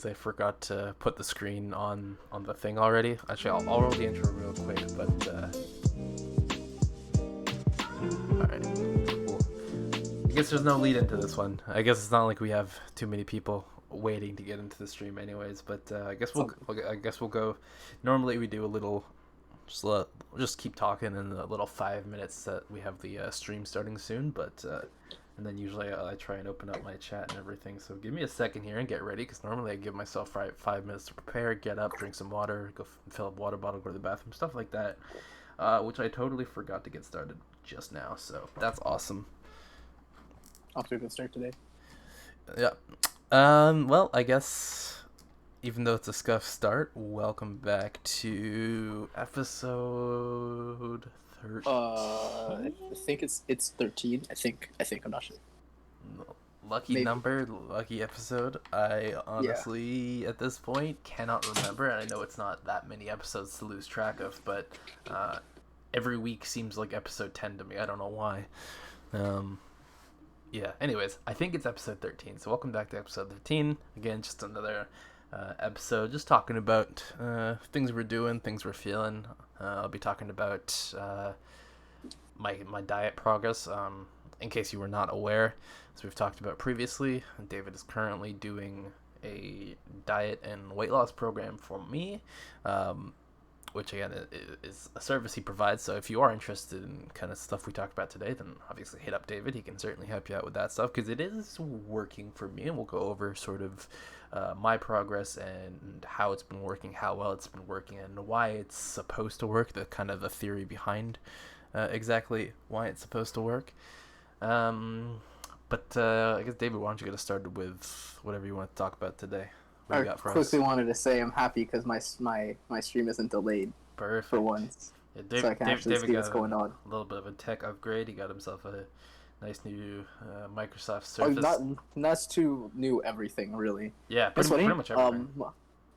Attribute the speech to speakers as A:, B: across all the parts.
A: I forgot to put the screen on the thing already. Actually, I'll roll the intro real quick, but all right, cool. I guess there's no lead into this one. I guess it's not like we have too many people waiting to get into the stream, anyways. But I guess we'll go. Normally we do a little. Just keep talking in the little 5 minutes that we have the stream starting soon, but and then usually I try and open up my chat and everything. So give me a second here and get ready, because normally I give myself 5 minutes to prepare, get up, drink some water, go fill up water bottle, go to the bathroom, stuff like that. Which I totally forgot to get started just now. So that's awesome.
B: Off to a good start today.
A: Yeah. Well, I guess even though it's a scuff start, welcome back to episode 13.
B: I think it's 13. I think I'm not sure.
A: Lucky Maybe. Number, lucky episode. I honestly, at this point, cannot remember, and I know it's not that many episodes to lose track of, but every week seems like episode 10 to me. I don't know why. Yeah, anyways, I think it's episode 13, so welcome back to episode 13. Again, just another episode, just talking about things we're doing, things we're feeling. I'll be talking about my diet progress. In case you were not aware, as we've talked about previously, David is currently doing a diet and weight loss program for me, which again is a service he provides. So if you are interested in kind of stuff we talked about today, then obviously hit up David. He can certainly help you out with that stuff, because it is working for me, and we'll go over sort of my progress and how it's been working, how well it's been working, and why it's supposed to work, the kind of the theory behind exactly why it's supposed to work. But I guess, David, why don't you get us started with whatever you want to talk about today? What do you got for
B: quickly
A: us?
B: Wanted to say I'm happy because my stream isn't delayed.
A: Perfect.
B: For once.
A: Yeah,
B: so I can actually see what's going on.
A: A little bit of a tech upgrade. He got himself a nice new Microsoft Surface.
B: That's too new everything, really.
A: Yeah, pretty much everything.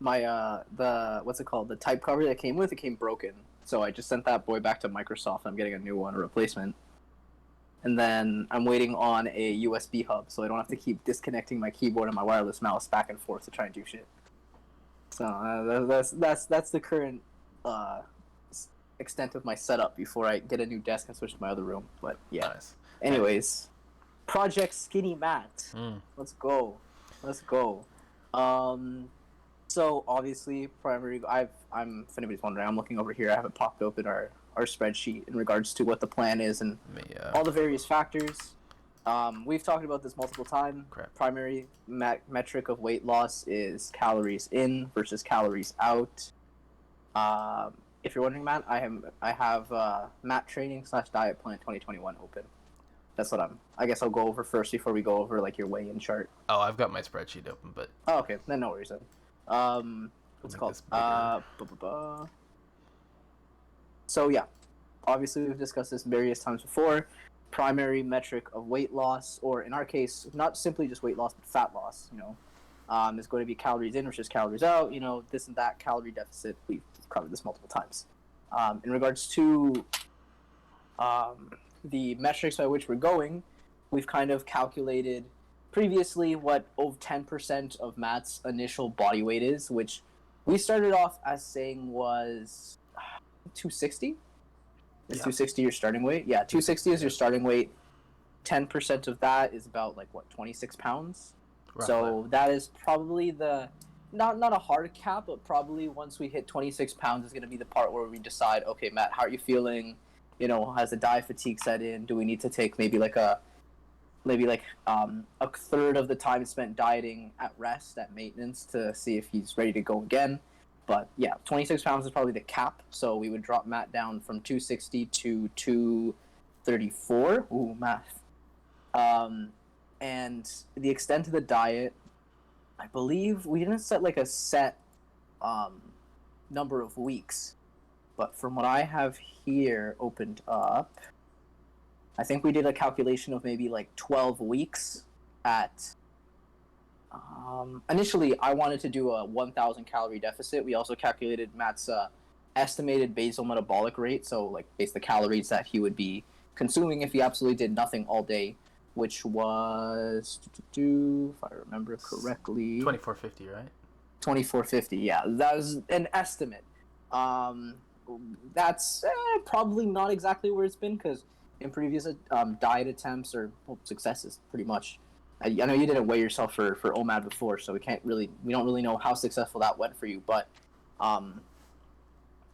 B: The what's it called? The type cover that it came came broken. So I just sent that boy back to Microsoft. I'm getting a new one, a replacement. And then I'm waiting on a USB hub, so I don't have to keep disconnecting my keyboard and my wireless mouse back and forth to try and do shit. So that's the current extent of my setup before I get a new desk and switch to my other room. But yeah. Nice. Anyways, Project Skinny Matt. Let's go. So obviously, I'm if anybody's wondering, I'm looking over here. I have it popped open our spreadsheet in regards to what the plan is and all the various factors. We've talked about this multiple times. Primary metric of weight loss is calories in versus calories out. If you're wondering, Matt, I have Matt Training / Diet Plan 2021 open. That's what I guess I'll go over first before we go over like your weigh-in chart.
A: Oh, I've got my spreadsheet open, but
B: okay, then no worries then. What's it called? So yeah, obviously we've discussed this various times before. Primary metric of weight loss, or in our case, not simply just weight loss, but fat loss, is going to be calories in versus calories out, this and that, calorie deficit. We've covered this multiple times. In regards to the metrics by which we're going, we've kind of calculated previously what over 10% of Matt's initial body weight is, which we started off as saying was 260. Is 260 your starting weight? Yeah, 260 is your starting weight. 10% of that is about 26 pounds. Roughly. So that is probably the not a hard cap, but probably once we hit 26 pounds is going to be the part where we decide, okay, Matt, how are you feeling? Has the diet fatigue set in? Do we need to take maybe a third of the time spent dieting at rest, at maintenance, to see if he's ready to go again? But yeah, 26 pounds is probably the cap. So we would drop Matt down from 260 to 234. Ooh, math. And the extent of the diet, I believe we didn't set a set number of weeks. But from what I have here opened up, I think we did a calculation of maybe 12 weeks at... initially, I wanted to do a 1,000 calorie deficit. We also calculated Matt's estimated basal metabolic rate, so based the calories that he would be consuming if he absolutely did nothing all day, which was, if I remember correctly,
A: 2450, right?
B: 2450. Yeah, that was an estimate. Um, that's probably not exactly where it's been because in previous diet attempts or successes, pretty much. I know you didn't weigh yourself for OMAD before, so we don't really know how successful that went for you. But um,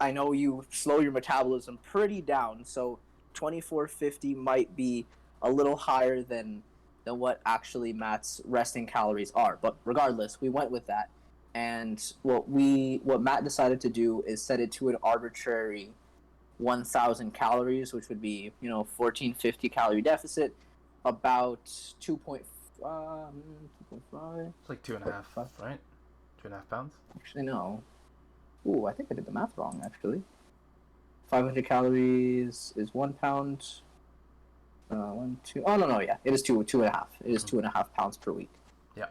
B: I know you slow your metabolism pretty down, so 2450 might be a little higher than what actually Matt's resting calories are. But regardless, we went with that. And what Matt decided to do is set it to an arbitrary 1,000 calories, which would be 1450 calorie deficit, about 2.5.
A: It's like 2.5, right? 2.5 pounds.
B: Actually, no. Ooh, I think I did the math wrong. Actually, 500 calories is 1 pound. One, two. Oh no, yeah, it is two and a half. It is 2.5 pounds per week.
A: Yeah.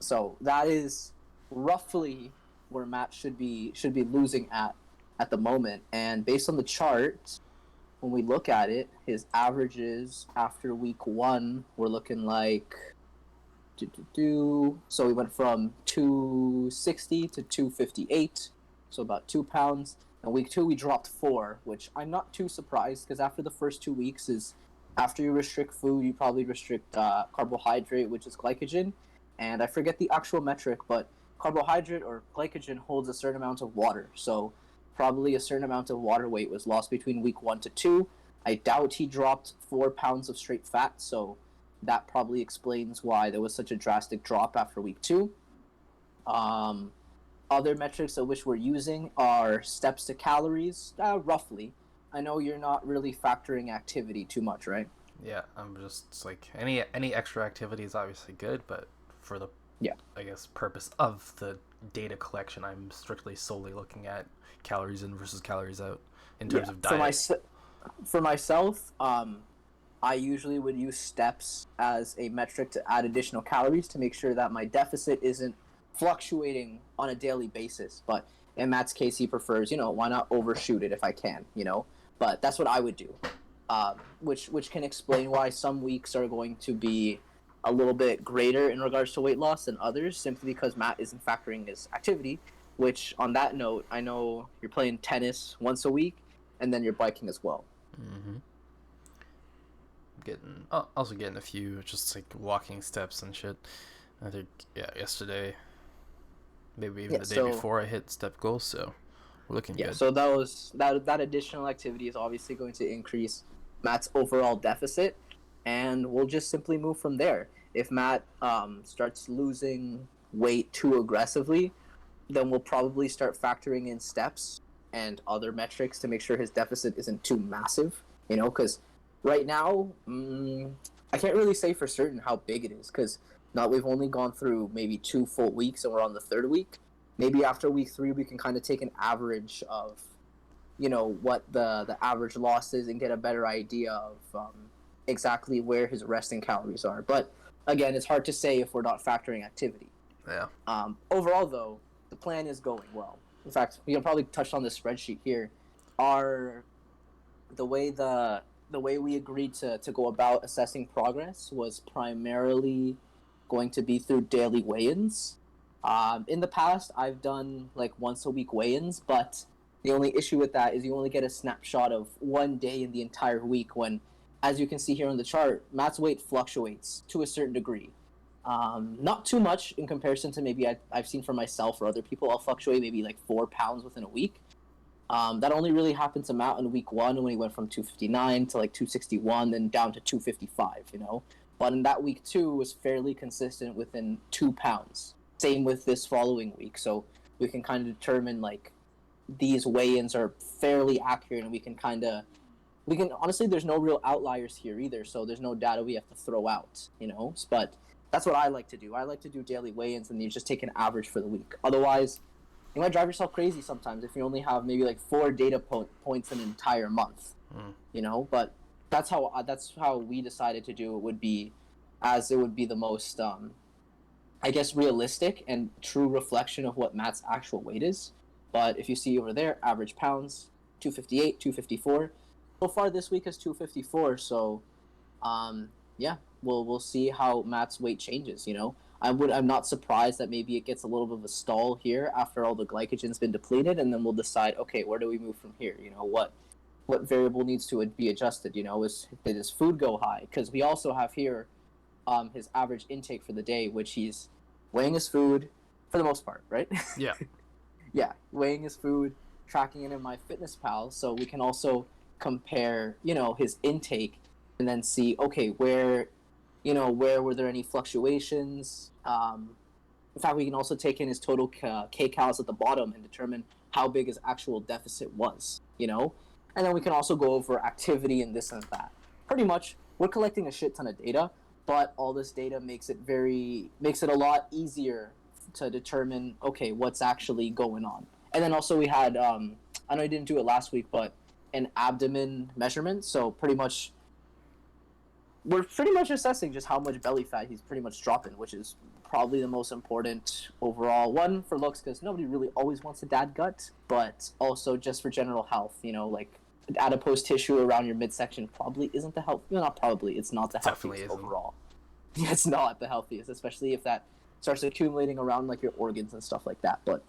B: So that is roughly where Matt should be losing at the moment. And based on the chart, when we look at it, his averages after week 1 were looking like. So we went from 260 to 258, so about 2 pounds. And week 2 we dropped 4, which I'm not too surprised because after the first 2 weeks is after you restrict food, you probably restrict carbohydrate, which is glycogen. And I forget the actual metric, but carbohydrate or glycogen holds a certain amount of water. So probably a certain amount of water weight was lost between week 1 to 2. I doubt he dropped 4 pounds of straight fat, so that probably explains why there was such a drastic drop after week 2. Other metrics of which we're using are steps to calories, roughly. I know you're not really factoring activity too much, right?
A: Yeah, I'm just like any extra activity is obviously good, but for the I guess purpose of the data collection, I'm strictly solely looking at calories in versus calories out in terms of diet.
B: For myself, I usually would use steps as a metric to add additional calories to make sure that my deficit isn't fluctuating on a daily basis. But in Matt's case, he prefers, why not overshoot it if I can, But that's what I would do, which can explain why some weeks are going to be a little bit greater in regards to weight loss than others, simply because Matt isn't factoring his activity. Which, on that note, I know you're playing tennis once a week, and then you're biking as well.
A: Mm-hmm. Also getting a few just like walking steps and shit. I think yesterday, maybe even the day before, I hit step goals, so we're looking good.
B: So that additional activity is obviously going to increase Matt's overall deficit, and we'll just simply move from there. If Matt starts losing weight too aggressively, then we'll probably start factoring in steps and other metrics to make sure his deficit isn't too massive, because right now, I can't really say for certain how big it is because we've only gone through maybe 2 full weeks and we're on the 3rd week. Maybe after week 3 we can kind of take an average of, what the average loss is and get a better idea of exactly where his resting calories are. But again, it's hard to say if we're not factoring activity.
A: Yeah.
B: Overall, though, the plan is going well. In fact, we can probably touch on this spreadsheet here. The way we agreed to go about assessing progress was primarily going to be through daily weigh-ins. In the past, I've done like once a week weigh-ins, but the only issue with that is you only get a snapshot of one day in the entire week when, as you can see here on the chart, Matt's weight fluctuates to a certain degree. Not too much in comparison to maybe I've seen for myself or other people. I'll fluctuate maybe like 4 pounds within a week. That only really happened to Matt in week 1 when he went from 259 to like 261, then down to 255, But in that week 2 was fairly consistent within 2 pounds. Same with this following week. So we can kind of determine like these weigh-ins are fairly accurate, and we can honestly, there's no real outliers here either. So there's no data we have to throw out, But that's what I like to do. I like to do daily weigh-ins, and you just take an average for the week. Otherwise, you might drive yourself crazy sometimes if you only have maybe like 4 data points in an entire month, But that's how we decided to do it. It would be the most, I guess, realistic and true reflection of what Matt's actual weight is. But if you see over there, average pounds, 258, 254. So far this week is 254. So, we'll see how Matt's weight changes. I'm not surprised that maybe it gets a little bit of a stall here after all the glycogen's been depleted, and then we'll decide, okay, where do we move from here? What variable needs to be adjusted? Did his food go high? Because we also have here his average intake for the day, which he's weighing his food for the most part, right?
A: Yeah.
B: Yeah, weighing his food, tracking it in MyFitnessPal, so we can also compare, his intake, and then see, okay, where were there any fluctuations? In fact, we can also take in his total kcals at the bottom and determine how big his actual deficit was, and then we can also go over activity and this and that. Pretty much, we're collecting a shit ton of data, but all this data makes it a lot easier to determine, okay, what's actually going on. And then also we had, I know I didn't do it last week, but an abdomen measurement. So we're pretty much assessing just how much belly fat he's pretty much dropping, which is probably the most important overall one for looks, because nobody really always wants a dad gut, but also just for general health, like adipose tissue around your midsection probably isn't the health. Not probably, it's not the
A: Definitely
B: healthiest
A: isn't.
B: overall. It's not the healthiest, especially if that starts accumulating around like your organs and stuff like that. But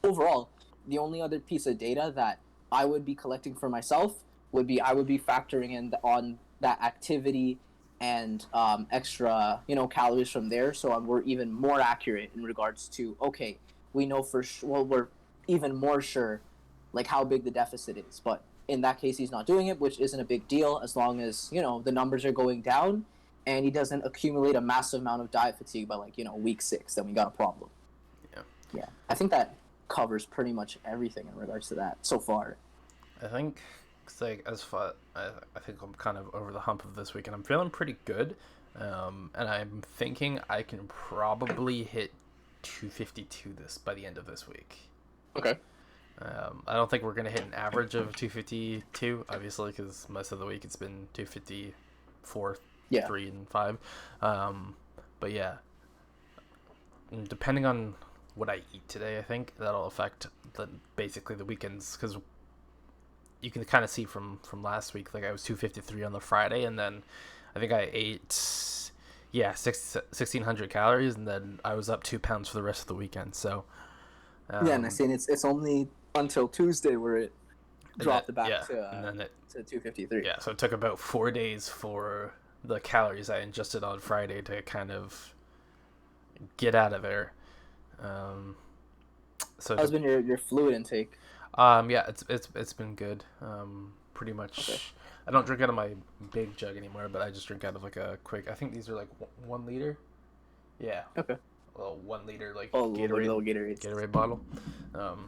B: overall, the only other piece of data that I would be collecting for myself would be I would be factoring in on that activity and extra calories from there, so we're even more accurate in regards to, okay, we know for sure, well, we're even more sure like how big the deficit is. But in that case, he's not doing it, which isn't a big deal as long as the numbers are going down and he doesn't accumulate a massive amount of diet fatigue by week 6. Then we got a problem. Yeah, I think that covers pretty much everything in regards to that so far.
A: I think, I think I'm kind of over the hump of this week, and I'm feeling pretty good. And I'm thinking I can probably hit 252 by the end of this week.
B: Okay.
A: I don't think we're gonna hit an average of 252, obviously, because most of the week it's been 254, 3, and 5. But yeah, depending on what I eat today, I think that'll affect basically the weekends, because you can kind of see from last week, like I was 253 on the Friday, and then I think I ate 1,600 calories, and then I was up 2 pounds for the rest of the weekend. So
B: and I seen it's only until Tuesday where it dropped to 253.
A: Yeah, so it took about 4 days for the calories I ingested on Friday to kind of get out of there. So
B: how's been your fluid intake?
A: Yeah, it's been good. Pretty much. Okay. I don't drink out of my big jug anymore, but I just drink out of like a quick. I think these are like 1 liter. Yeah.
B: Okay.
A: A little 1 liter
B: Gatorade
A: bottle.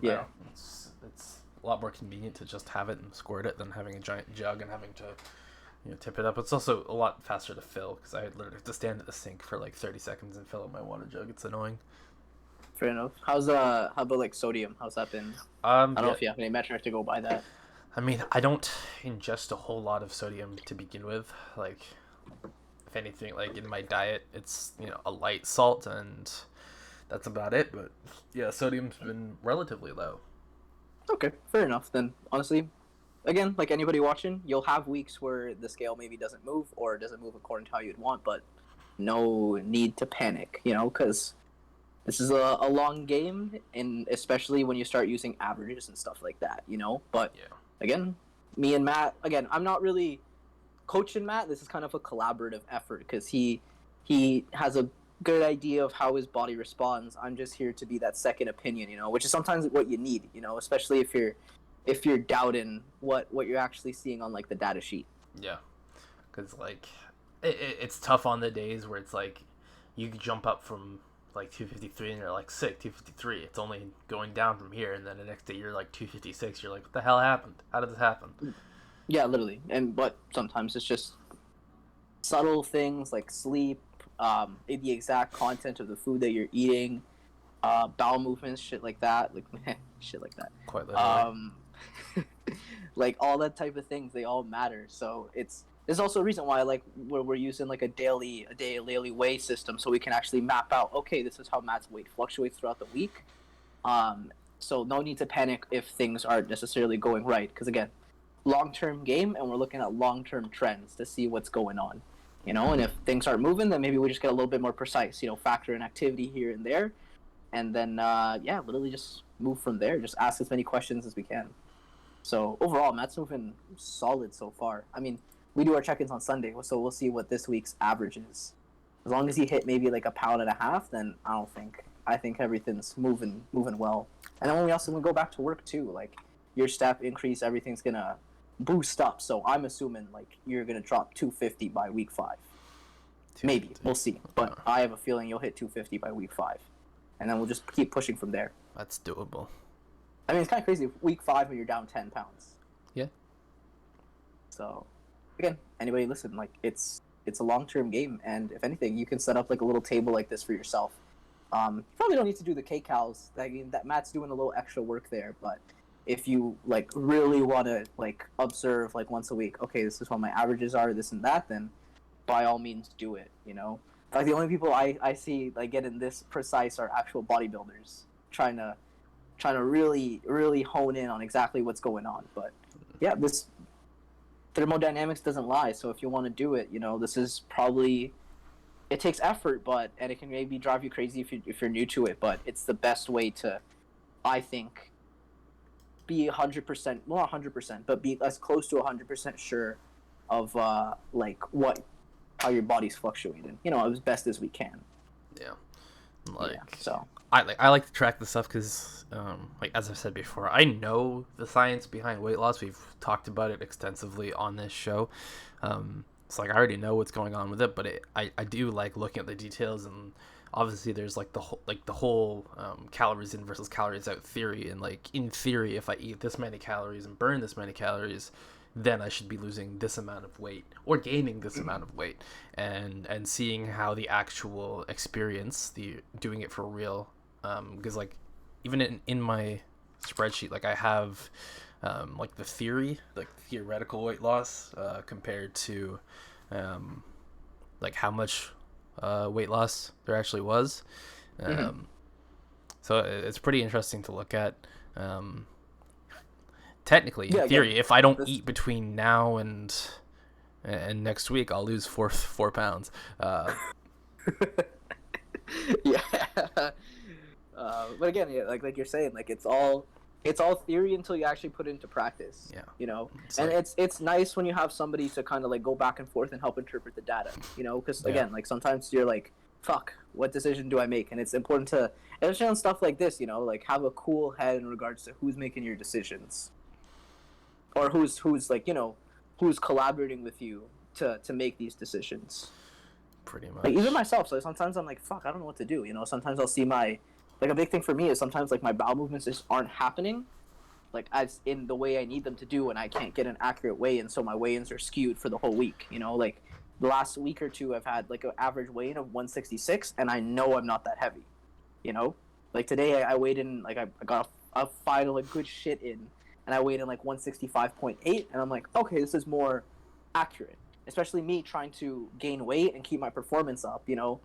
B: Yeah.
A: It's a lot more convenient to just have it and squirt it than having a giant jug and having to tip it up. It's also a lot faster to fill, because I literally have to stand at the sink for like 30 seconds and fill up my water jug. It's annoying.
B: Fair enough. How about like sodium? How's that been? I don't know if you have any metric to go by that.
A: I mean, I don't ingest a whole lot of sodium to begin with. Like, if anything, like in my diet, it's a light salt, and that's about it. But yeah, sodium's been relatively low.
B: Okay, fair enough. Then honestly, again, like anybody watching, you'll have weeks where the scale maybe doesn't move or doesn't move according to how you'd want, but no need to panic, because this is a long game, and especially when you start using averages and stuff like that, But again, me and Matt, again, I'm not really coaching Matt. This is kind of a collaborative effort, because he has a good idea of how his body responds. I'm just here to be that second opinion, which is sometimes what you need, especially if you're doubting what you're actually seeing on like the data sheet.
A: Yeah, because like it's tough on the days where it's like you jump up from like 253 and you're like, sick, 253, it's only going down from here, and then the next day you're like 256. You're like, what the hell happened? How did this happen?
B: Yeah, literally. But sometimes it's just subtle things like sleep, the exact content of the food that you're eating, bowel movements, shit like that.
A: Quite literally.
B: Like all that type of things, they all matter. So there's also a reason why we're using like a daily weigh system, so we can actually map out, okay, this is how Matt's weight fluctuates throughout the week. So no need to panic if things aren't necessarily going right, because again, long-term game, and we're looking at long-term trends to see what's going on. And if things aren't moving, then maybe we just get a little bit more precise, factor in activity here and there, and then literally just move from there. Just ask as many questions as we can. So overall, Matt's moving solid so far. I mean, we do our check-ins on Sunday, so we'll see what this week's average is. As long as he hit maybe like 1.5 pounds, then I think everything's moving well. And then when we go back to work too, like your step increase, everything's gonna boost up. So I'm assuming like you're gonna drop 250 by week 5. Maybe we'll see, but I have a feeling you'll hit 250 by week 5, and then we'll just keep pushing from there.
A: That's doable.
B: I mean, it's kind of crazy. Week 5 when you're down 10 pounds.
A: Yeah.
B: So, again, anybody listen, like it's a long-term game, and if anything, you can set up like a little table like this for yourself. You probably don't need to do the kcals. That Matt's doing a little extra work there, but if you like really want to like observe like once a week, okay, this is what my averages are, this and that, then by all means do it. Like the only people I see like getting this precise are actual bodybuilders trying to really hone in on exactly what's going on. But yeah, this thermodynamics doesn't lie. So if you want to do it, this is probably, it takes effort, and it can maybe drive you crazy if you're new to it. But it's the best way to, I think, be 100%, well, not 100%, but be as close to 100% sure of like how your body's fluctuating. As best as we can.
A: Yeah.
B: So
A: I like to track this stuff because, like as I've said before, I know the science behind weight loss. We've talked about it extensively on this show. It's like I already know what's going on with it, but I do like looking at the details, and obviously there's like the whole calories in versus calories out theory, and like in theory, if I eat this many calories and burn this many calories, then I should be losing this amount of weight or gaining this amount of weight, and seeing how the actual experience, the doing it for real, because like even in my spreadsheet, like I have like the theoretical weight loss compared to like how much weight loss there actually was. So it's pretty interesting to look at. Technically, in theory, if I don't eat between now and next week, I'll lose 4 pounds.
B: Yeah. But again, like you're saying, like it's all theory until you actually put it into practice.
A: Yeah.
B: It's nice when you have somebody to kind of like go back and forth and help interpret the data. Because again, like sometimes you're like, fuck, what decision do I make? And it's important to, especially on stuff like this, like have a cool head in regards to who's making your decisions. Or who's like, who's collaborating with you to make these decisions.
A: Pretty much.
B: Like even myself, so sometimes I'm like, fuck, I don't know what to do. Sometimes I'll see like a big thing for me is sometimes like my bowel movements just aren't happening, like as in the way I need them to do, and I can't get an accurate weigh-in, so my weigh-ins are skewed for the whole week. Like the last week or two, I've had like an average weigh-in of 166, and I know I'm not that heavy. Like today I weighed in, like I got a final like good shit in. And I weighed in like 165.8, and I'm like, okay, this is more accurate. Especially me trying to gain weight and keep my performance up. It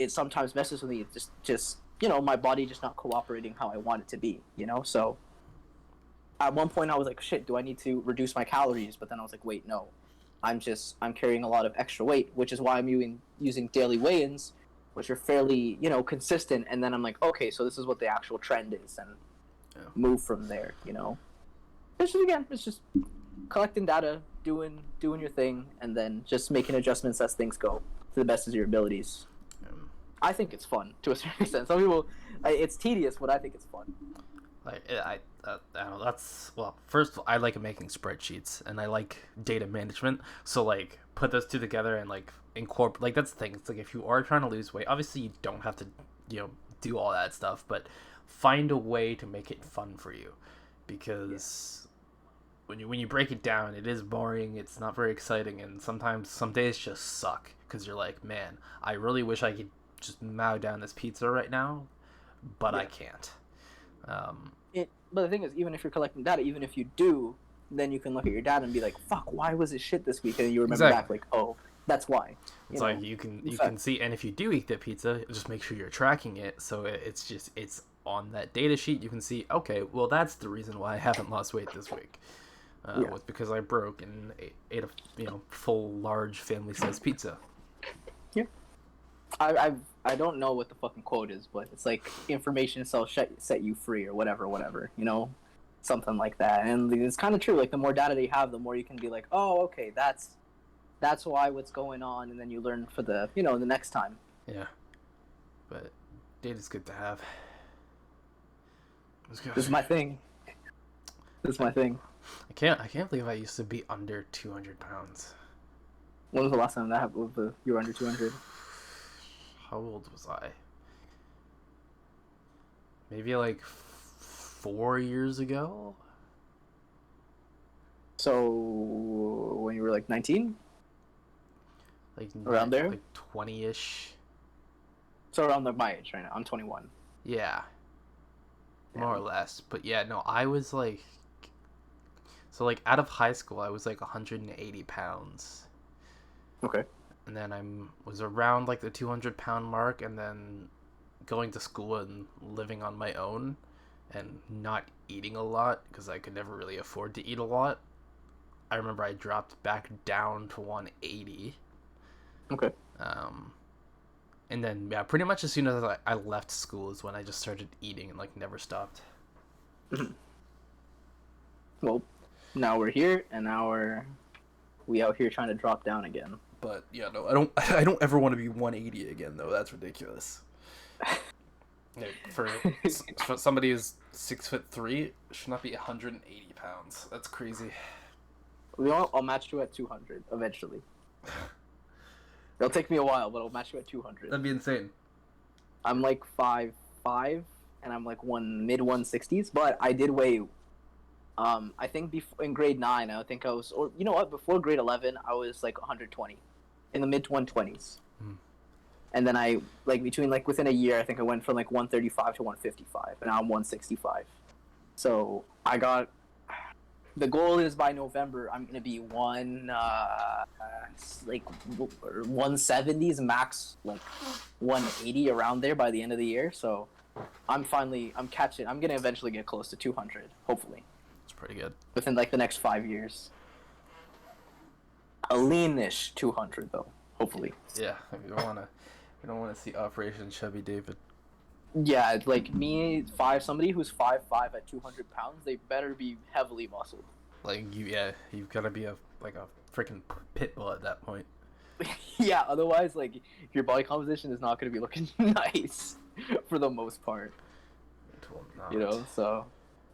B: sometimes messes with me. It's just my body just not cooperating how I want it to be. So at one point I was like, shit, do I need to reduce my calories? But then I was like, wait, no, I'm carrying a lot of extra weight, which is why I'm using daily weigh-ins, which are fairly consistent. And then I'm like, okay, so this is what the actual trend is, and move from there. It's just collecting data, doing your thing, and then just making adjustments as things go to the best of your abilities. I think it's fun to a certain extent. Some people, it's tedious, but I think it's fun.
A: I don't know. That's, well, first of all, I like making spreadsheets, and I like data management. So like put those two together and like incorporate. Like that's the thing. It's like if you are trying to lose weight, obviously you don't have to do all that stuff, but find a way to make it fun for you, because when you break it down, it is boring, it's not very exciting, and sometimes some days just suck because you're like, man, I really wish I could just mow down this pizza right now, but I can't.
B: But the thing is, even if you're collecting data, even if you do, then you can look at your data and be like, fuck, why was it shit this week? And you remember back like, oh, that's why.
A: It's like you can see, and if you do eat that pizza, just make sure you're tracking it, so it's on that data sheet. You can see, okay, well, that's the reason why I haven't lost weight this week.
B: Yeah.
A: was because I broke and ate a full large family sized pizza.
B: Yeah. I don't know what the fucking quote is, but it's like information shall set you free or whatever, something like that. And it's kind of true. Like the more data you have, the more you can be like, oh, okay, that's why what's going on, and then you learn for the the next time.
A: Yeah, but data's good to have.
B: This is my thing. This is my thing.
A: I can't believe I used to be under 200 pounds.
B: When was the last time that happened? You were under 200?
A: How old was I? Maybe like 4 years ago.
B: So when you were like 19?
A: Like
B: around there?
A: Like 20-ish.
B: So around my age right now. I'm 21.
A: Yeah. More or less. But yeah, no, I was like... So like out of high school, I was like 180 pounds.
B: Okay.
A: And then was around like the 200-pound mark, and then going to school and living on my own and not eating a lot because I could never really afford to eat a lot. I remember I dropped back down to 180.
B: Okay.
A: And then yeah, pretty much as soon as I left school is when I just started eating and like never stopped.
B: Well, now we're here, and now we out here trying to drop down again.
A: But yeah, no, I don't ever want to be 180 again though. That's ridiculous. For somebody who's 6'3", should not be 180 pounds. That's crazy.
B: I'll match you at 200 eventually. It'll take me a while, but I'll match you at 200.
A: That'd be insane.
B: I'm like 5'5", and I'm like mid 160s, but I did weigh. I think in grade 9, I think I was, or you know what? Before grade 11, I was like 120, in the mid 120s. And then I within a year, I think I went from like 135 to 155, and now I'm 165. So the goal is by November I'm gonna be 170s max, like 180 around there by the end of the year. So I'm gonna eventually get close to 200, hopefully.
A: It's pretty good.
B: Within like the next 5 years. A leanish 200 though, hopefully.
A: Yeah, we don't want to see Operation Chubby David.
B: Yeah, like me, somebody who's 5'5" at 200 pounds, they better be heavily muscled.
A: Like you've got to be a freaking pit bull at that point.
B: Yeah, otherwise, like your body composition is not going to be looking nice for the most part.
A: It will not.
B: So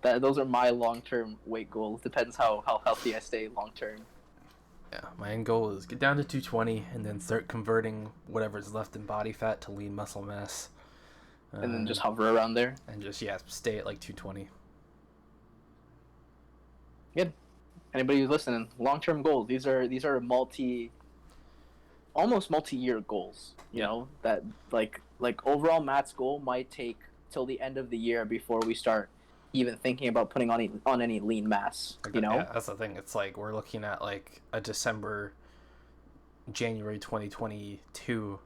B: those are my long-term weight goals. Depends how healthy I stay long-term.
A: Yeah, my end goal is get down to 220 and then start converting whatever's left in body fat to lean muscle mass.
B: And then just hover around there.
A: And just stay at like 220.
B: Good. Anybody who's listening, long-term goals. These are almost multi-year goals. That like overall Matt's goal might take till the end of the year before we start even thinking about putting on any lean mass.
A: Yeah, that's the thing. It's like we're looking at like a January 2022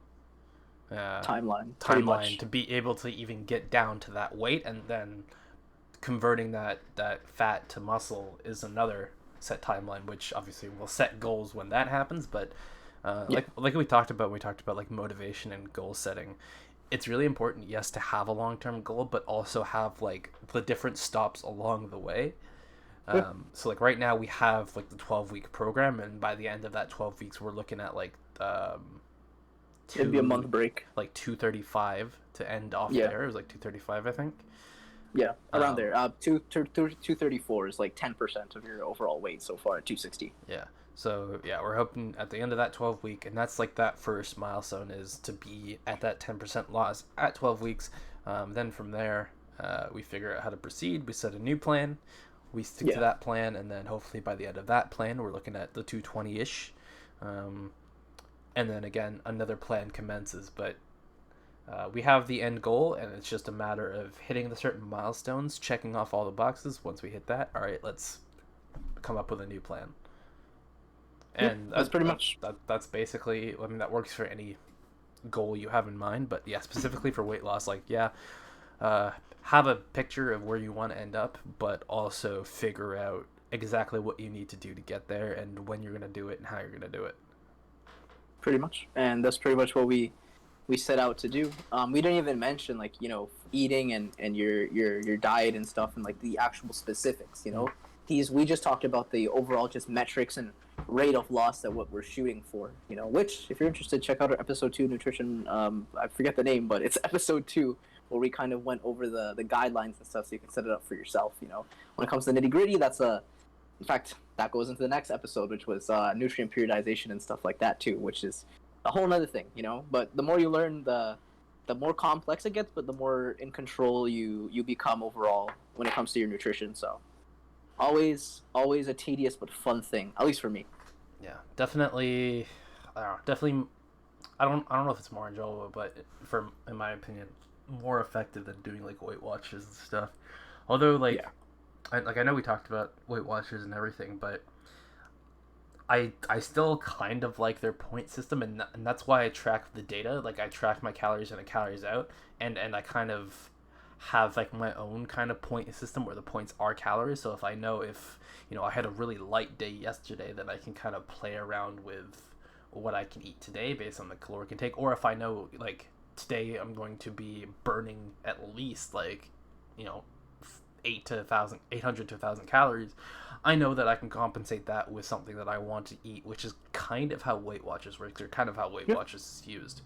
B: timeline
A: to be able to even get down to that weight, and then converting that fat to muscle is another set timeline, which obviously we'll set goals when that happens. But like we talked about like motivation and goal setting. It's really important, yes, to have a long-term goal, but also have like the different stops along the way. So like right now we have like the 12-week program, and by the end of that 12 weeks we're looking at like
B: it'd be a month break,
A: like 235 to end off there. It was like 235, I think.
B: Yeah, around there. 234 is like 10% of your overall weight so far at 260.
A: Yeah. So yeah, we're hoping at the end of that 12 week, and that's like that first milestone is to be at that 10% loss at 12 weeks. Then from there, we figure out how to proceed. We set a new plan. We stick to that plan, and then hopefully by the end of that plan, we're looking at the 220-ish. And then again, another plan commences. But we have the end goal, and it's just a matter of hitting the certain milestones, checking off all the boxes. Once we hit that, all right, let's come up with a new plan. And
B: that's pretty much
A: that's basically, I mean, that works for any goal you have in mind, but yeah, specifically for weight loss, like have a picture of where you want to end up, but also figure out exactly what you need to do to get there, and when you're gonna do it, and how you're gonna do it.
B: Pretty much, and that's pretty much what we set out to do. We didn't even mention like eating and your diet and stuff and like the actual specifics. These we just talked about the overall just metrics and rate of loss that what we're shooting for. Which if you're interested, check out our episode 2 nutrition. I forget the name, but it's episode 2 where we kind of went over the guidelines and stuff so you can set it up for yourself. When it comes to nitty gritty, in fact, that goes into the next episode, which was nutrient periodization and stuff like that too, which is a whole other thing, But the more you learn, the more complex it gets, but the more in control you become overall when it comes to your nutrition. So, always a tedious but fun thing, at least for me.
A: Yeah, definitely. I don't know, definitely. I don't know if it's more enjoyable, but in my opinion, more effective than doing like Weight Watchers and stuff. Although
B: Yeah.
A: I know we talked about Weight Watchers and everything, but I still kind of like their point system, and that's why I track the data. Like I track my calories in and calories out, and I kind of have like my own kind of point system where the points are calories. So if I know if I had a really light day yesterday, then I can kind of play around with what I can eat today based on the caloric intake. Or if I know like today I'm going to be burning at least like 800 to 1,000 calories, I know that I can compensate that with something that I want to eat, which is kind of how Weight Watchers works, or kind of how Weight Watchers is used.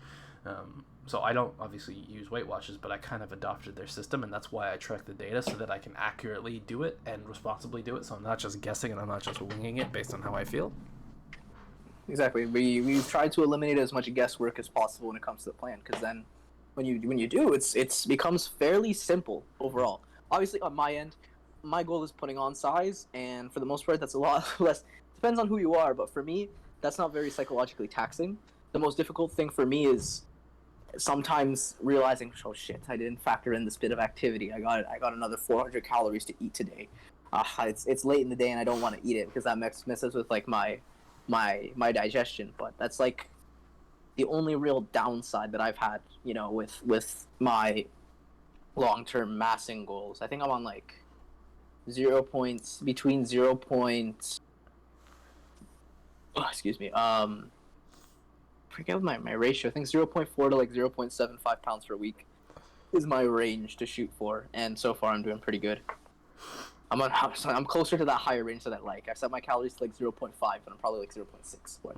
A: So I don't obviously use Weight Watchers, but I kind of adopted their system, and that's why I track the data so that I can accurately do it and responsibly do it. So I'm not just guessing and I'm not just winging it based on how I feel.
B: Exactly. We've tried to eliminate as much guesswork as possible when it comes to the plan, because then when you do, it's becomes fairly simple overall. Obviously, on my end, my goal is putting on size, and for the most part, that's a lot less. Depends on who you are, but for me, that's not very psychologically taxing. The most difficult thing for me is sometimes realizing, oh shit, I didn't factor in this bit of activity. I got another 400 calories to eat today. It's late in the day, and I don't want to eat it because that messes with like my digestion. But that's like the only real downside that I've had, with my long-term massing goals. I think I'm on like 0 points between 0 point. Oh, excuse me. I forget my ratio. I think 0.4 to like 0.75 pounds per week is my range to shoot for, and so far I'm doing pretty good. I'm closer to that higher range than I like. I set my calories to like 0.5, and I'm probably like 0.6. But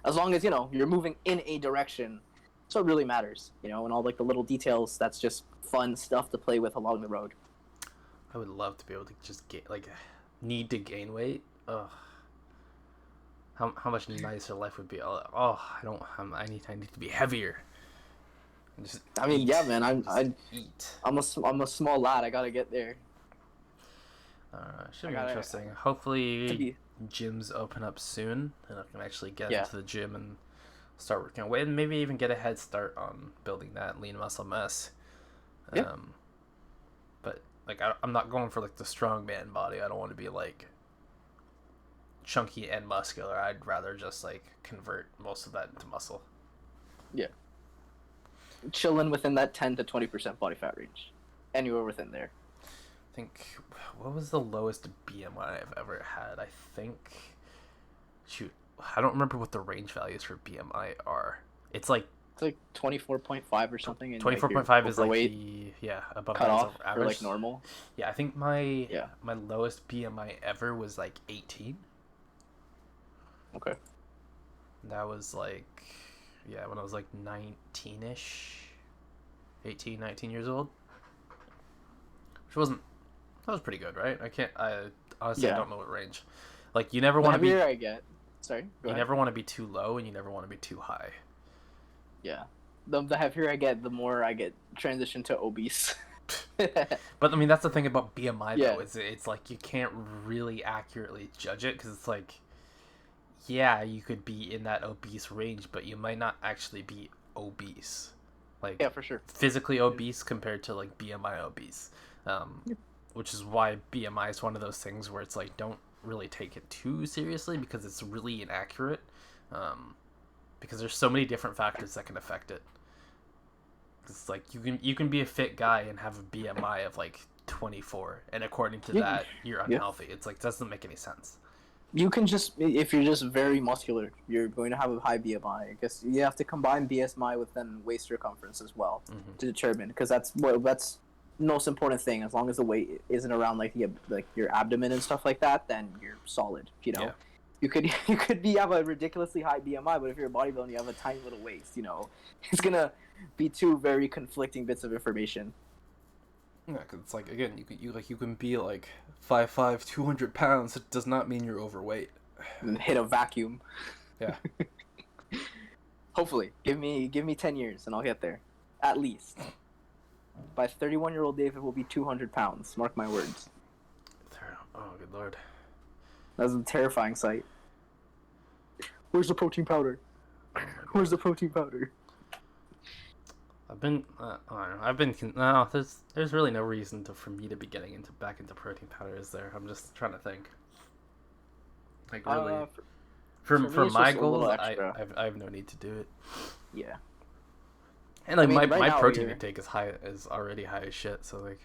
B: as long as you're moving in a direction, that's what really matters. And all like the little details. That's just fun stuff to play with along the road.
A: I would love to be able to just need to gain weight. Ugh. How much nicer life would be. I need to be heavier.
B: Yeah, man.
A: Eat.
B: I'm a small lad. I gotta get there.
A: Should be interesting. Hopefully, gyms open up soon, and I can actually get into the gym and start working away, and maybe even get a head start on building that lean muscle mass.
B: Yeah.
A: But like I'm not going for like the strongman body. I don't want to be like chunky and muscular. I'd rather just like convert most of that into muscle.
B: Yeah. Chilling within that 10 to 20% body fat range. Anywhere within there.
A: I think, what was the lowest BMI I've ever had? I think, I don't remember what the range values for BMI are. It's like
B: 24.5 or something.
A: 24.5 is like above
B: cut off
A: average.
B: Or like normal.
A: Yeah, I think my lowest BMI ever was like 18.
B: Okay.
A: That was like, when I was like 19-ish, 18, 19 years old. That was pretty good, right? I honestly don't know what range. Like, you never want to be...
B: heavier I get... Sorry,
A: you never want to be too low, and you never want to be too high.
B: Yeah. The heavier I get, the more I get transitioned to obese.
A: But, I mean, that's the thing about BMI, though. It's like, you can't really accurately judge it, because it's like... Yeah, you could be in that obese range, but you might not actually be obese. Like,
B: yeah, for sure.
A: Physically obese compared to, like, BMI obese. Which is why BMI is one of those things where it's like, don't really take it too seriously because it's really inaccurate. Because there's so many different factors that can affect it. It's like you can be a fit guy and have a BMI of like 24, and according to
B: Yeah.
A: that, you're
B: Yeah.
A: unhealthy. It's like, doesn't make any sense.
B: You can just, if you're just very muscular, you're going to have a high BMI. I guess you have to combine BMI with then waist circumference as well to determine, because that's the most important thing. As long as the weight isn't around like your abdomen and stuff like that, then you're solid. You know, you could have a ridiculously high BMI, but if you're a bodybuilder and you have a tiny little waist, you know, it's gonna be two very conflicting bits of information.
A: Yeah, because it's like, again, you can be like 5'5", 200 pounds. It does not mean you're overweight.
B: And hit a vacuum.
A: Yeah.
B: Hopefully, give me 10 years and I'll get there, at least. By 31-year-old David will be 200 pounds. Mark my words.
A: Oh, good lord.
B: That's a terrifying sight. Where's the protein powder? Where's the protein powder?
A: No, there's really no reason for me to be getting back into protein powder, is there? I'm just trying to think. Like, really, for my goals, I have no need to do it.
B: Yeah.
A: And like,
B: right
A: my
B: now
A: protein intake is already high as shit. So like,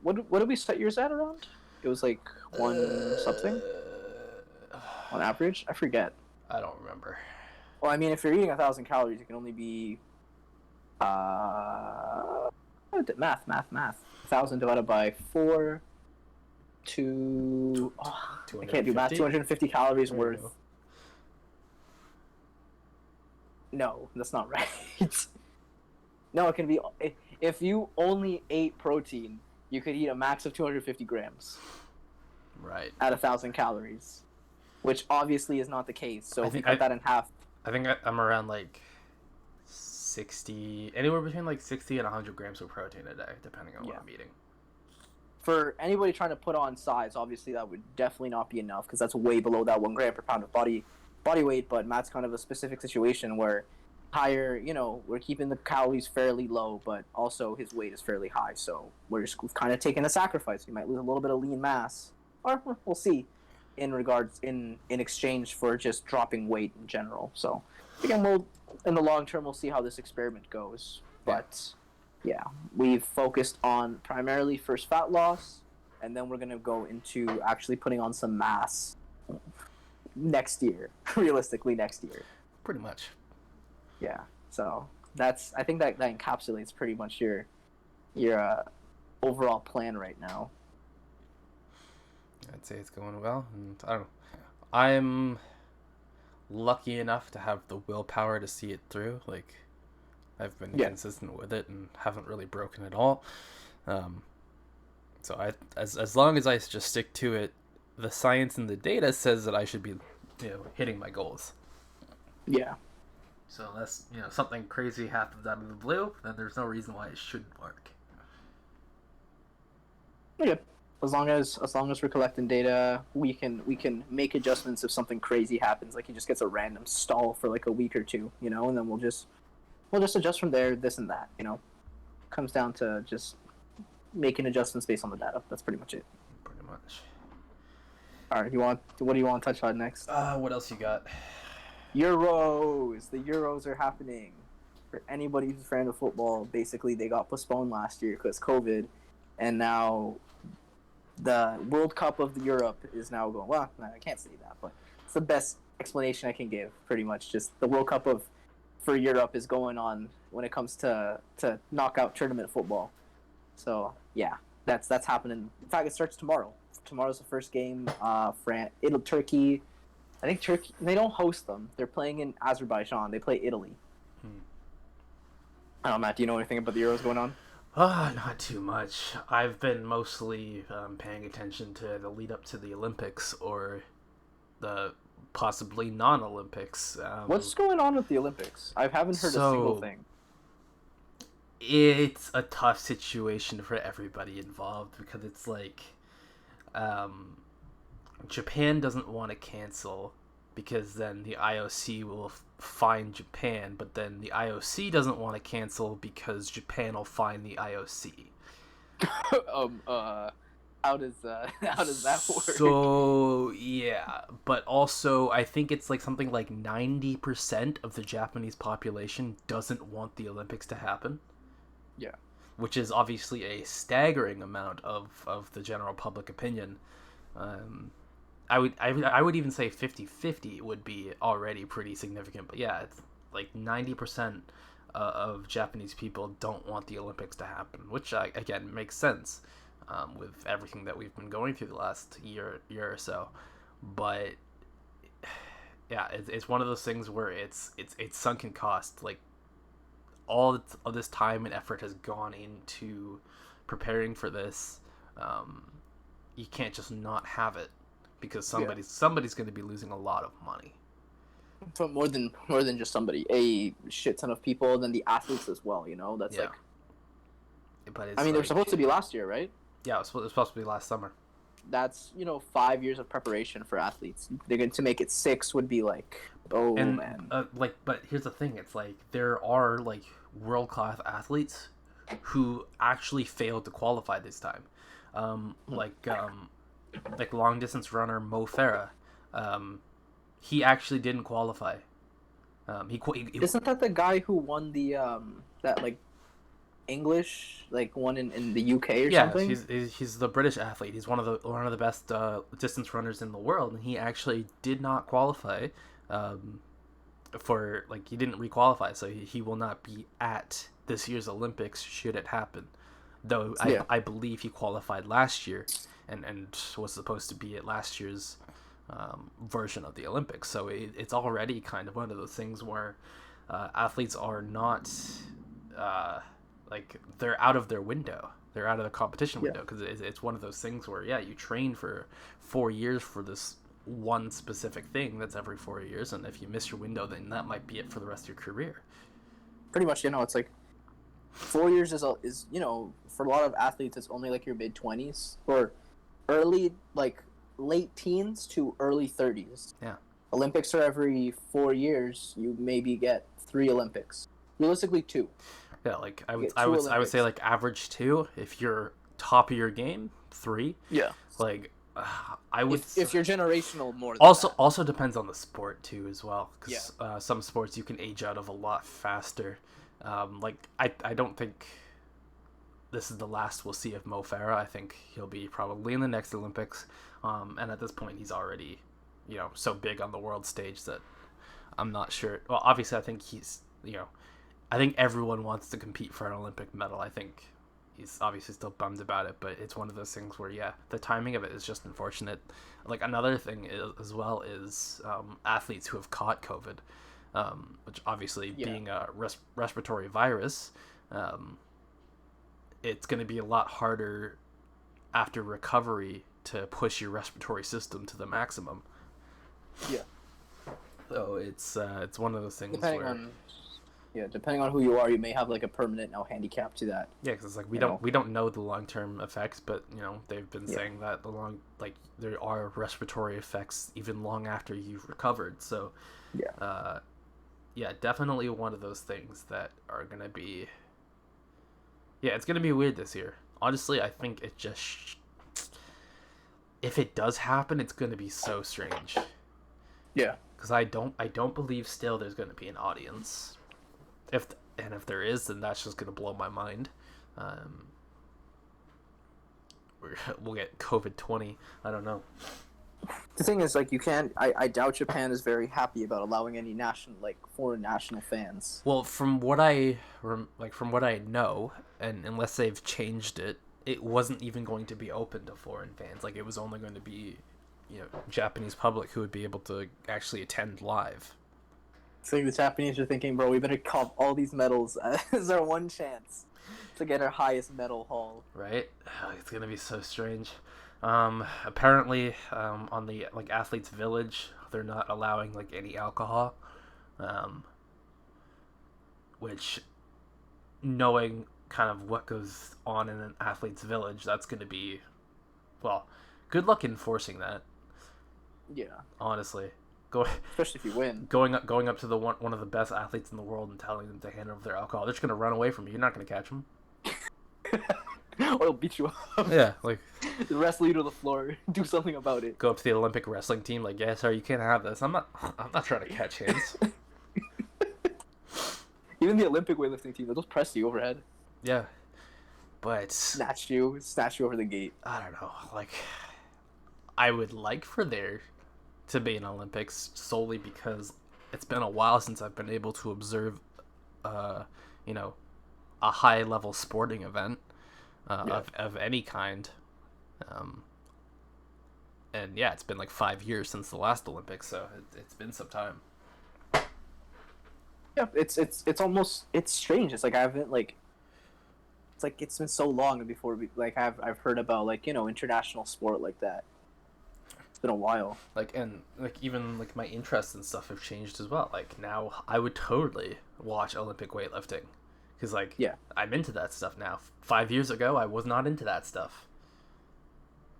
B: what did we set yours at around? It was like one something on average. I forget.
A: I don't remember.
B: Well, I mean, if you're eating 1,000 calories, it can only be math. 1,000 divided by 4 to I can't do math. 250 calories worth. No, that's not right. No, it can be, if you only ate protein, you could eat a max of 250 grams.
A: Right.
B: At 1,000 calories, which obviously is not the case. So if you cut that in half,
A: I think I'm around like 60, anywhere between like 60 and 100 grams of protein a day, depending on what I'm eating.
B: For anybody trying to put on size, obviously that would definitely not be enough, because that's way below that 1 gram per pound of body weight. But Matt's kind of a specific situation where higher, we're keeping the calories fairly low, but also his weight is fairly high. So we've kind of taken a sacrifice. You might lose a little bit of lean mass, or we'll see, in exchange for just dropping weight in general. So again, in the long term, we'll see how this experiment goes. But yeah, we've focused on primarily first fat loss, and then we're gonna go into actually putting on some mass next year. Realistically, next year.
A: Pretty much.
B: Yeah. So I think that encapsulates pretty much your overall plan right now.
A: I'd say it's going well, and I don't know. I'm lucky enough to have the willpower to see it through. Like, I've been consistent with it and haven't really broken at all. So as long as I just stick to it, the science and the data says that I should be, hitting my goals.
B: Yeah.
A: So unless something crazy happens out of the blue, then there's no reason why it shouldn't work.
B: Yeah. As long as we're collecting data, we can make adjustments if something crazy happens. Like he just gets a random stall for like a week or two, and then we'll just adjust from there, this and that. Comes down to just making adjustments based on the data. That's pretty much it.
A: Pretty much.
B: All right, what do you want to touch on next?
A: What else you got?
B: Euros. The Euros are happening. For anybody who's a fan of football, basically they got postponed last year because COVID, and now the World Cup of Europe is now going. Well, I can't say that, but it's the best explanation I can give. Pretty much, just the World Cup for Europe is going on when it comes to knockout tournament football. So yeah, that's happening. In fact, it starts tomorrow. Tomorrow's the first game. Turkey. I think Turkey. They don't host them. They're playing in Azerbaijan. They play Italy. I don't know, Matt. Do you know anything about the Euros going on?
A: Not too much. I've been mostly paying attention to the lead up to the Olympics or the possibly non-Olympics.
B: What's going on with the Olympics? I haven't heard a single thing.
A: It's a tough situation for everybody involved because it's like Japan doesn't want to cancel because then the IOC will fine Japan, but then the IOC doesn't want to cancel because Japan will fine the IOC.
B: How does that work?
A: So yeah, but also I think it's like something like 90% of the Japanese population doesn't want the Olympics to happen.
B: Yeah.
A: which is obviously a staggering amount of the general public opinion. I would even say 50-50 would be already pretty significant. But yeah, it's like 90% of Japanese people don't want the Olympics to happen, which again makes sense with everything that we've been going through the last year or so. But yeah, it's one of those things where it's sunken cost. Like all of this time and effort has gone into preparing for this. You can't just not have it because somebody's going to be losing a lot of money.
B: But more than just somebody, a shit ton of people, then the athletes as well. That's like.
A: But
B: I mean, they were supposed to be last year, right?
A: Yeah, it was supposed to be last summer.
B: That's 5 years of preparation for athletes. They're going to make it 6 would be like, man.
A: But here's the thing: it's like there are like world-class athletes who actually failed to qualify this time. Like long-distance runner Mo Farah. He actually didn't qualify.
B: Isn't that the guy who won the that like English one in the UK or something?
A: Yeah, he's the British athlete. He's one of the best distance runners in the world, and he actually did not qualify. He didn't requalify, so he will not be at this year's Olympics should it happen. Though I believe he qualified last year, and was supposed to be at last year's version of the Olympics. So it's already kind of one of those things where athletes are not they're out of their window. They're out of the competition window because it's one of those things where you train for 4 years for this one specific thing that's every 4 years, and if you miss your window, then that might be it for the rest of your career.
B: Pretty much, it's like 4 years is for a lot of athletes it's only like your mid-20s or early late teens to early 30s.
A: Yeah.
B: Olympics are every 4 years. You maybe get 3 Olympics. Realistically, 2.
A: Yeah, like I would say like average 2 if you're top of your game, 3.
B: Yeah.
A: Like I would
B: if you're generational more than
A: also depends on the sport too as well, because some sports you can age out of a lot faster. I don't think this is the last we'll see of Mo Farah. I think he'll be probably in the next Olympics. And at this point, he's already, so big on the world stage that I'm not sure. Well, obviously, I think he's, I think everyone wants to compete for an Olympic medal. I think he's obviously still bummed about it, but it's one of those things where, the timing of it is just unfortunate. Like, another thing as well is athletes who have caught COVID, which obviously being a respiratory virus, it's going to be a lot harder after recovery to push your respiratory system to the maximum.
B: Yeah.
A: So it's one of those things
B: depending on who you are, you may have like a permanent handicap to that.
A: Yeah, because it's like we don't know the long-term effects, but they've been saying that there are respiratory effects even long after you've recovered. So definitely one of those things that are gonna be it's gonna be weird this year. Honestly, I think it just if it does happen, it's gonna be so strange.
B: Yeah.
A: Because I don't believe still there's gonna be an audience. If there is, then that's just gonna blow my mind. We'll get COVID-20. I don't know.
B: The thing is, you can't. I doubt Japan is very happy about allowing any foreign national fans.
A: Well, from what I know, and unless they've changed it, it wasn't even going to be open to foreign fans. It was only going to be, Japanese public who would be able to actually attend live.
B: So the Japanese are thinking, bro, we better cop all these medals as our one chance to get our highest medal haul.
A: Right? It's gonna be so strange. Apparently, on the athletes' village, they're not allowing any alcohol. Which, knowing kind of what goes on in an athlete's village, that's gonna be, good luck enforcing that.
B: Yeah.
A: Honestly.
B: Especially if you win.
A: Going up to the one of the best athletes in the world and telling them to hand over their alcohol. They're just gonna run away from you. You're not gonna catch them.
B: Or they'll beat you up.
A: Yeah,
B: wrestle you to the floor. Do something about it.
A: Go up to the Olympic wrestling team, sorry, you can't have this. I'm not trying to catch hands.
B: Even the Olympic weightlifting team, they'll just press you overhead.
A: Yeah. but
B: snatch you over the gate.
A: I don't know. Like, I would like for there to be an Olympics solely because it's been a while since I've been able to observe, uh, you know, a high level sporting event
B: Yeah.
A: of any kind. Um, and yeah, it's been like 5 years since the last Olympics, so it's been some time.
B: Yeah, it's almost it's strange. It's like I haven't like it's like it's been so long before like I've heard about like international sport like that. It's been a while.
A: Like, and like even like my interests and stuff have changed as well. Like now I would totally watch Olympic weightlifting because like
B: Yeah,
A: I'm into that stuff now. 5 years ago I was not into that stuff.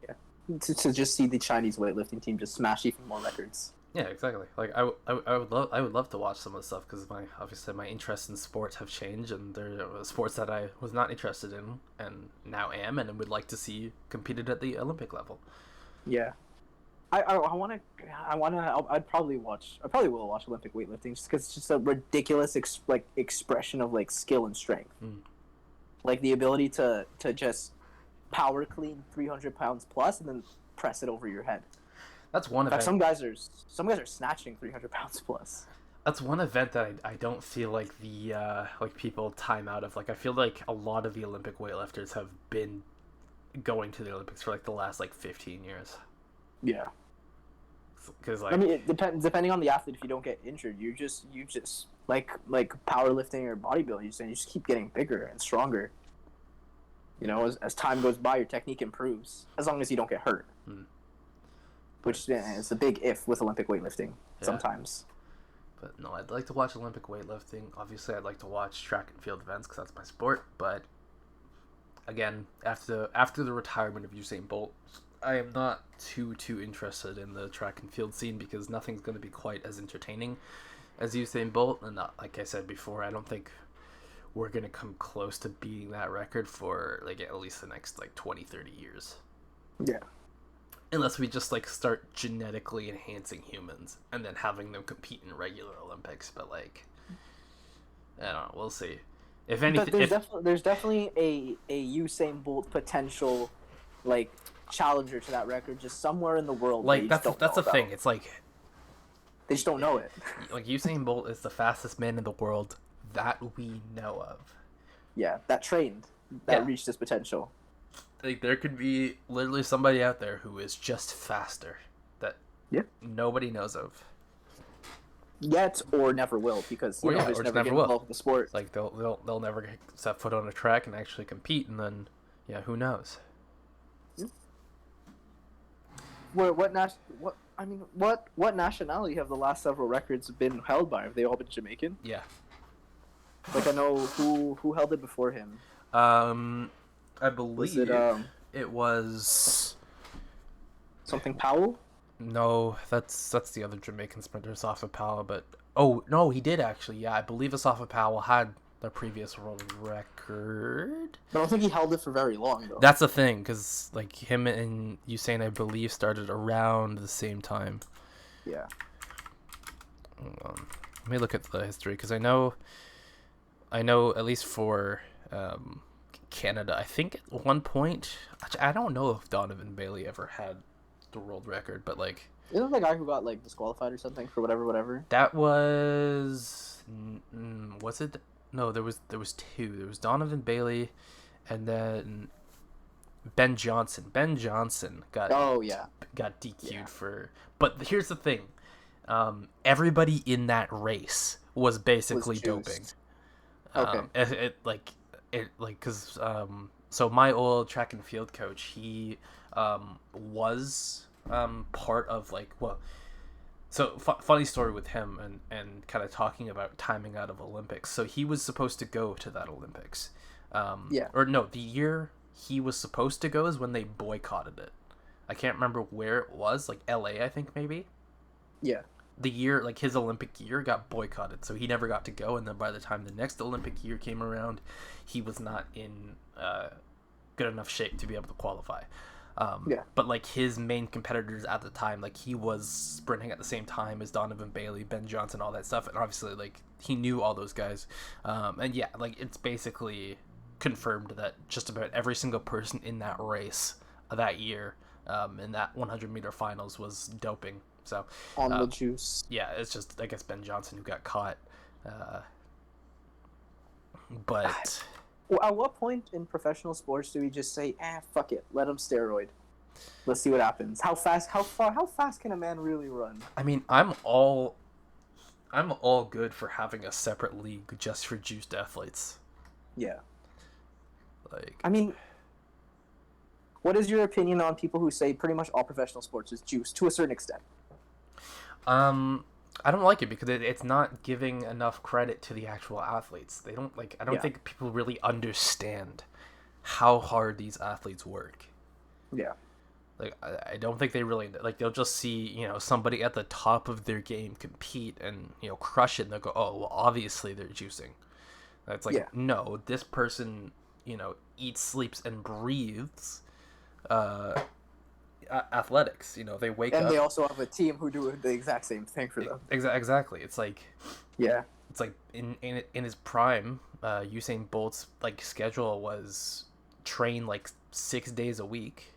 B: yeah. To just see the Chinese weightlifting team just smash even more records.
A: Yeah, exactly. Like I would love to watch some of the stuff because my obviously my interests in sports have changed and there are sports that I was not interested in and now am and would like to see competed at the Olympic level.
B: Yeah. I'd probably watch. I probably will watch Olympic weightlifting just because it's just a ridiculous expression of like skill and strength, like the ability to just power clean 300 pounds plus and then press it over your head.
A: That's one
B: In fact,
A: event.
B: some guys are snatching 300 pounds plus.
A: That's one event that I don't feel like the like people time out of. Like I feel like a lot of the Olympic weightlifters have been going to the Olympics for like the last like 15 years.
B: Yeah,
A: Because
B: I
A: like
B: mean, it depends. Depending on the athlete, if you don't get injured, you just like powerlifting or bodybuilding, you just keep getting bigger and stronger. As time goes by, your technique improves as long as you don't get hurt. Which is a big if with Olympic weightlifting sometimes.
A: But no, I'd like to watch Olympic weightlifting. Obviously, I'd like to watch track and field events because that's my sport. But again, after the retirement of Usain Bolt, I am not too interested in the track and field scene because nothing's going to be quite as entertaining as Usain Bolt. And like I said before, I don't think we're going to come close to beating that record for like at least the next like 20-30 years.
B: Yeah.
A: Unless we just like start genetically enhancing humans and then having them compete in regular Olympics, but like I don't know, we'll see. If anything,
B: But there's definitely a Usain Bolt potential like challenger to that record just somewhere in the world.
A: like that's the thing. It's like
B: they just don't know it.
A: like Usain Bolt is the fastest man in the world that we know of.
B: Yeah, that trained, that reached his potential.
A: Like there could be literally somebody out there who is just faster that nobody knows of.
B: Yet or never will because
A: Or
B: there's never get involved with the sport.
A: Like they'll never set foot on a track and actually compete, and then who knows?
B: What nationality have the last several records been held by? Have they all been Jamaican?
A: Yeah.
B: Like I know who held it before him.
A: I believe it was
B: something Powell.
A: No, that's the other Jamaican sprinter, Asafa Powell. But oh no, he did actually. Yeah, I believe Asafa Powell had the previous world record.
B: I don't think he held it for very long though.
A: That's the thing, because like him and Usain, I believe, started around the same time.
B: Yeah.
A: Hold on. Let me look at the history because I know at least for Canada, I think at one point, I don't know if Donovan Bailey ever had the world record, but like
B: isn't the guy who got like disqualified or something for whatever?
A: That was it? No, there was two. There was Donovan Bailey, and then Ben Johnson. Ben Johnson got DQ'd for. But here's the thing, everybody in that race was basically doping.
B: Okay.
A: Because so my old track and field coach, he was part of so funny story with him and kind of talking about timing out of Olympics. So he was supposed to go to that Olympics. Or no, the year he was supposed to go is when they boycotted it. I can't remember where it was, like LA, I think maybe.
B: Yeah.
A: The year, like his Olympic year got boycotted, so he never got to go. And then by the time the next Olympic year came around, he was not in good enough shape to be able to qualify. But like his main competitors at the time, like he was sprinting at the same time as Donovan Bailey, Ben Johnson, all that stuff, and obviously like he knew all those guys. And yeah, like it's basically confirmed that just about every single person in that race that year, in that 100-meter finals, was doping. So
B: On the juice.
A: yeah, it's just, I guess, Ben Johnson who got caught. But
B: At what point in professional sports do we just say, fuck it, let him steroid? Let's see what happens. How fast can a man really run?
A: I mean, I'm all good for having a separate league just for juiced athletes.
B: Yeah.
A: Like,
B: I mean, what is your opinion on people who say pretty much all professional sports is juice to a certain extent?
A: I don't like it because it's not giving enough credit to the actual athletes. They don't I don't think people really understand how hard these athletes work.
B: Yeah.
A: Like, I don't think they really, like, they'll just see, somebody at the top of their game compete and, crush it, and they'll go, oh, well, obviously they're juicing. It's like, no, this person, eats, sleeps, and breathes athletics. They wake up.
B: And they also have a team who do the exact same thing for them.
A: Exactly. It's like,
B: yeah.
A: It's like in his prime, Usain Bolt's, like, schedule was train, like, 6 days a week.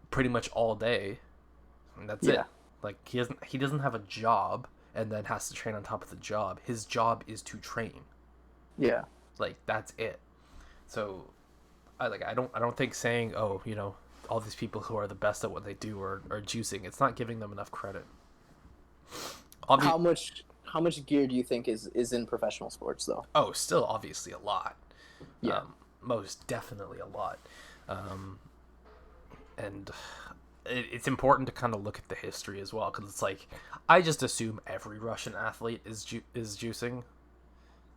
A: Pretty much all day, and that's it. Like, he doesn't have a job and then has to train on top of the job. His job is to train.
B: Yeah.
A: Like, that's it. So I don't think saying, oh, all these people who are the best at what they do are juicing, it's not giving them enough credit.
B: How much gear do you think is in professional sports, though?
A: Oh, still obviously a lot.
B: Yeah.
A: Most definitely a lot. And it's important to kind of look at the history as well, because it's like, I just assume every Russian athlete is juicing.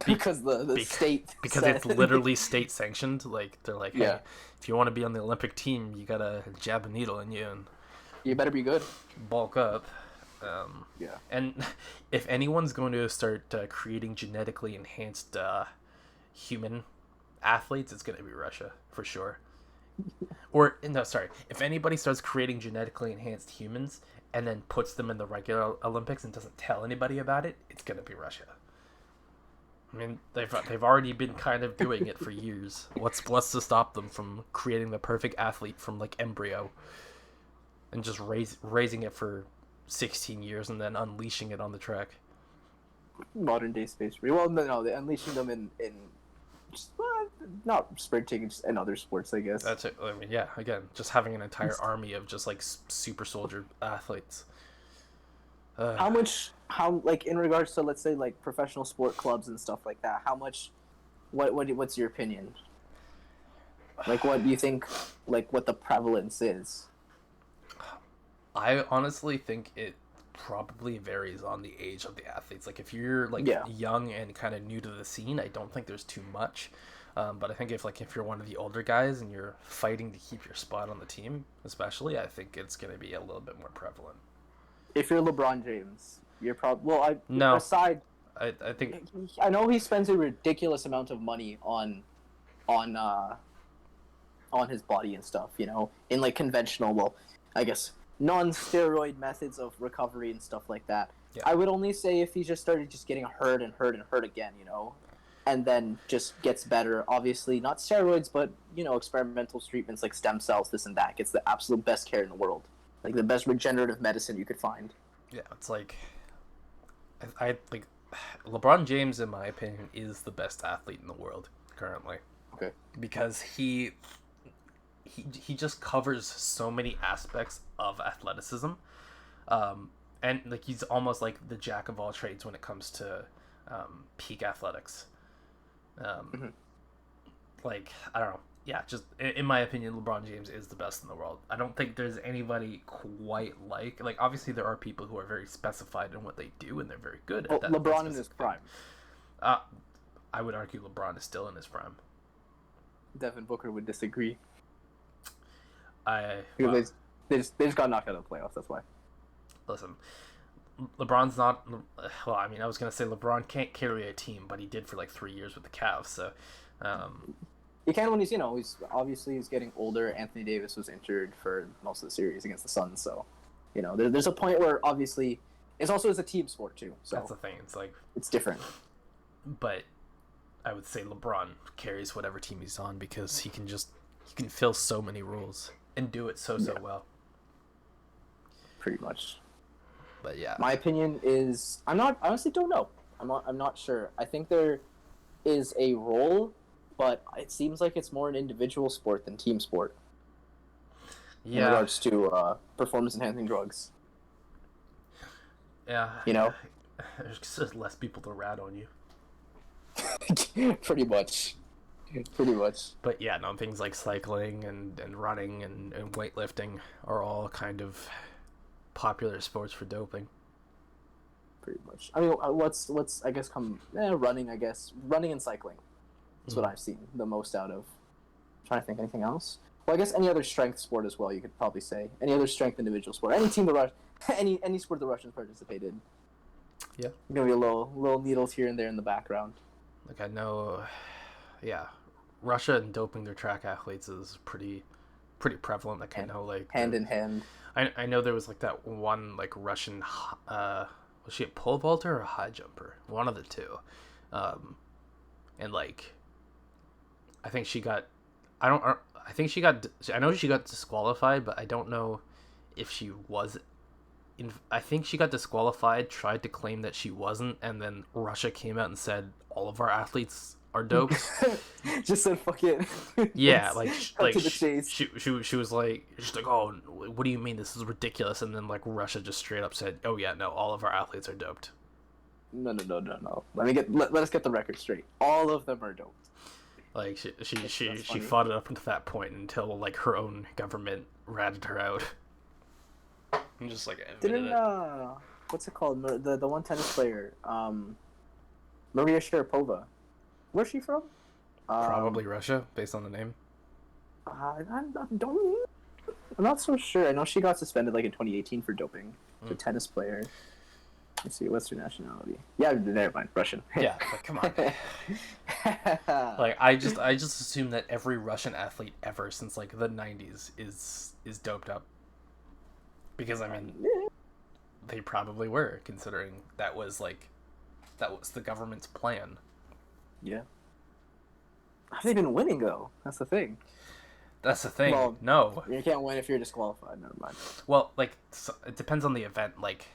B: Because the state
A: because it's literally state sanctioned. Like, they're like, hey, if you want to be on the Olympic team, you gotta jab a needle in you and
B: you better be good,
A: bulk up. And if anyone's going to start creating genetically enhanced human athletes, it's going to be Russia for sure. Or no, sorry, if anybody starts creating genetically enhanced humans and then puts them in the regular Olympics and doesn't tell anybody about it, it's going to be Russia. I mean, they've already been kind of doing it for years. What's to stop them from creating the perfect athlete from, like, embryo and just raising it for 16 years and then unleashing it on the track?
B: Modern day space race. Well, no, they're unleashing them in just, not sprinting, just in other sports, I guess.
A: That's it. I mean, yeah, again, just having an entire army of just, like, super soldier athletes.
B: How like, in regards to, let's say, like, professional sport clubs and stuff like that, how much, what's your opinion? Like, what do you think, like, what the prevalence is?
A: I honestly think it probably varies on the age of the athletes. Like, if you're, like, young and kind of new to the scene, I don't think there's too much. But I think if you're one of the older guys and you're fighting to keep your spot on the team, especially, I think it's going to be a little bit more prevalent.
B: If you're LeBron James, you're probably
A: I think
B: I know he spends a ridiculous amount of money on his body and stuff, in, like, conventional, I guess, non-steroid methods of recovery and stuff like that.
A: Yeah.
B: I would only say if he just started just getting hurt and hurt and hurt again, and then just gets better. Obviously, not steroids, but, experimental treatments like stem cells, this and that. Gets the absolute best care in the world. Like, the best regenerative medicine you could find.
A: Yeah, it's like, I like, LeBron James, in my opinion, is the best athlete in the world currently.
B: Okay.
A: Because he just covers so many aspects of athleticism, and, like, he's almost like the jack of all trades when it comes to peak athletics. Like, I don't know. Yeah, just in my opinion, LeBron James is the best in the world. I don't think there's anybody quite like obviously there are people who are very specified in what they do and they're very good at that.
B: LeBron in his prime.
A: I would argue LeBron is still in his prime.
B: Devin Booker would disagree.
A: They
B: just got knocked out of the playoffs. That's why.
A: Listen, LeBron's not. Well, I mean, I was gonna say LeBron can't carry a team, but he did for like 3 years with the Cavs. So.
B: He can when he's he's getting older. Anthony Davis was injured for most of the series against the Suns, so there's a point where obviously it's also a team sport too. So
A: that's the thing. It's like
B: it's different.
A: But I would say LeBron carries whatever team he's on because he can fill so many roles and do it so
B: Yeah.
A: well.
B: Pretty much.
A: But yeah,
B: My opinion is I honestly don't know. I'm not sure. I think there is a role, but it seems like it's more an individual sport than team sport in
A: yeah,
B: regards to performance enhancing drugs.
A: yeah.
B: You know,
A: There's just less people to rat on you.
B: pretty much. Pretty much.
A: But yeah, no, things like cycling and running and weightlifting are all kind of popular sports for doping.
B: Pretty much. I mean, what's I guess running. I guess running and cycling is what I've seen the most out of. I'm trying to think anything else. Well, I guess any other strength sport as well. You could probably say any other strength individual sport. Any team any sport the Russians participated in.
A: Yeah,
B: Gonna be a little needles here and there in the background.
A: like I know, yeah, Russia and doping their track athletes is pretty prevalent. Like I know, like
B: hand in hand.
A: I know there was like that one like Russian was she a pole vaulter or a high jumper? One of the two. And like I think she got I know she got disqualified, but I don't know if she was I think she got disqualified, tried to claim that she wasn't, and then Russia came out and said all of our athletes are doped.
B: Just said fuck it.
A: Yeah,
B: Cut to the chase.
A: She was like, she's like, oh, what do you mean this is ridiculous? And then like Russia just straight up said, oh yeah, no, all of our athletes are doped.
B: No. Let us get the record straight. All of them are doped.
A: Like she fought it up until that point until like her own government ratted her out. I'm just like,
B: Didn't what's it called? The one tennis player, Maria Sharapova. Where's she from?
A: Probably Russia, based on the name.
B: I'm not so sure. I know she got suspended like in 2018 for doping. The tennis player. Let's see, what's her nationality? Yeah, never mind. Russian.
A: Yeah, like, come on. Like I just assume that every Russian athlete ever since like the 90s is doped up. Because I mean, they probably were, considering that was the government's plan.
B: Yeah. Have they been winning though? That's the thing.
A: That's the thing.
B: Well,
A: no,
B: you can't win if you're disqualified. Never mind.
A: well, like it depends on the event. Like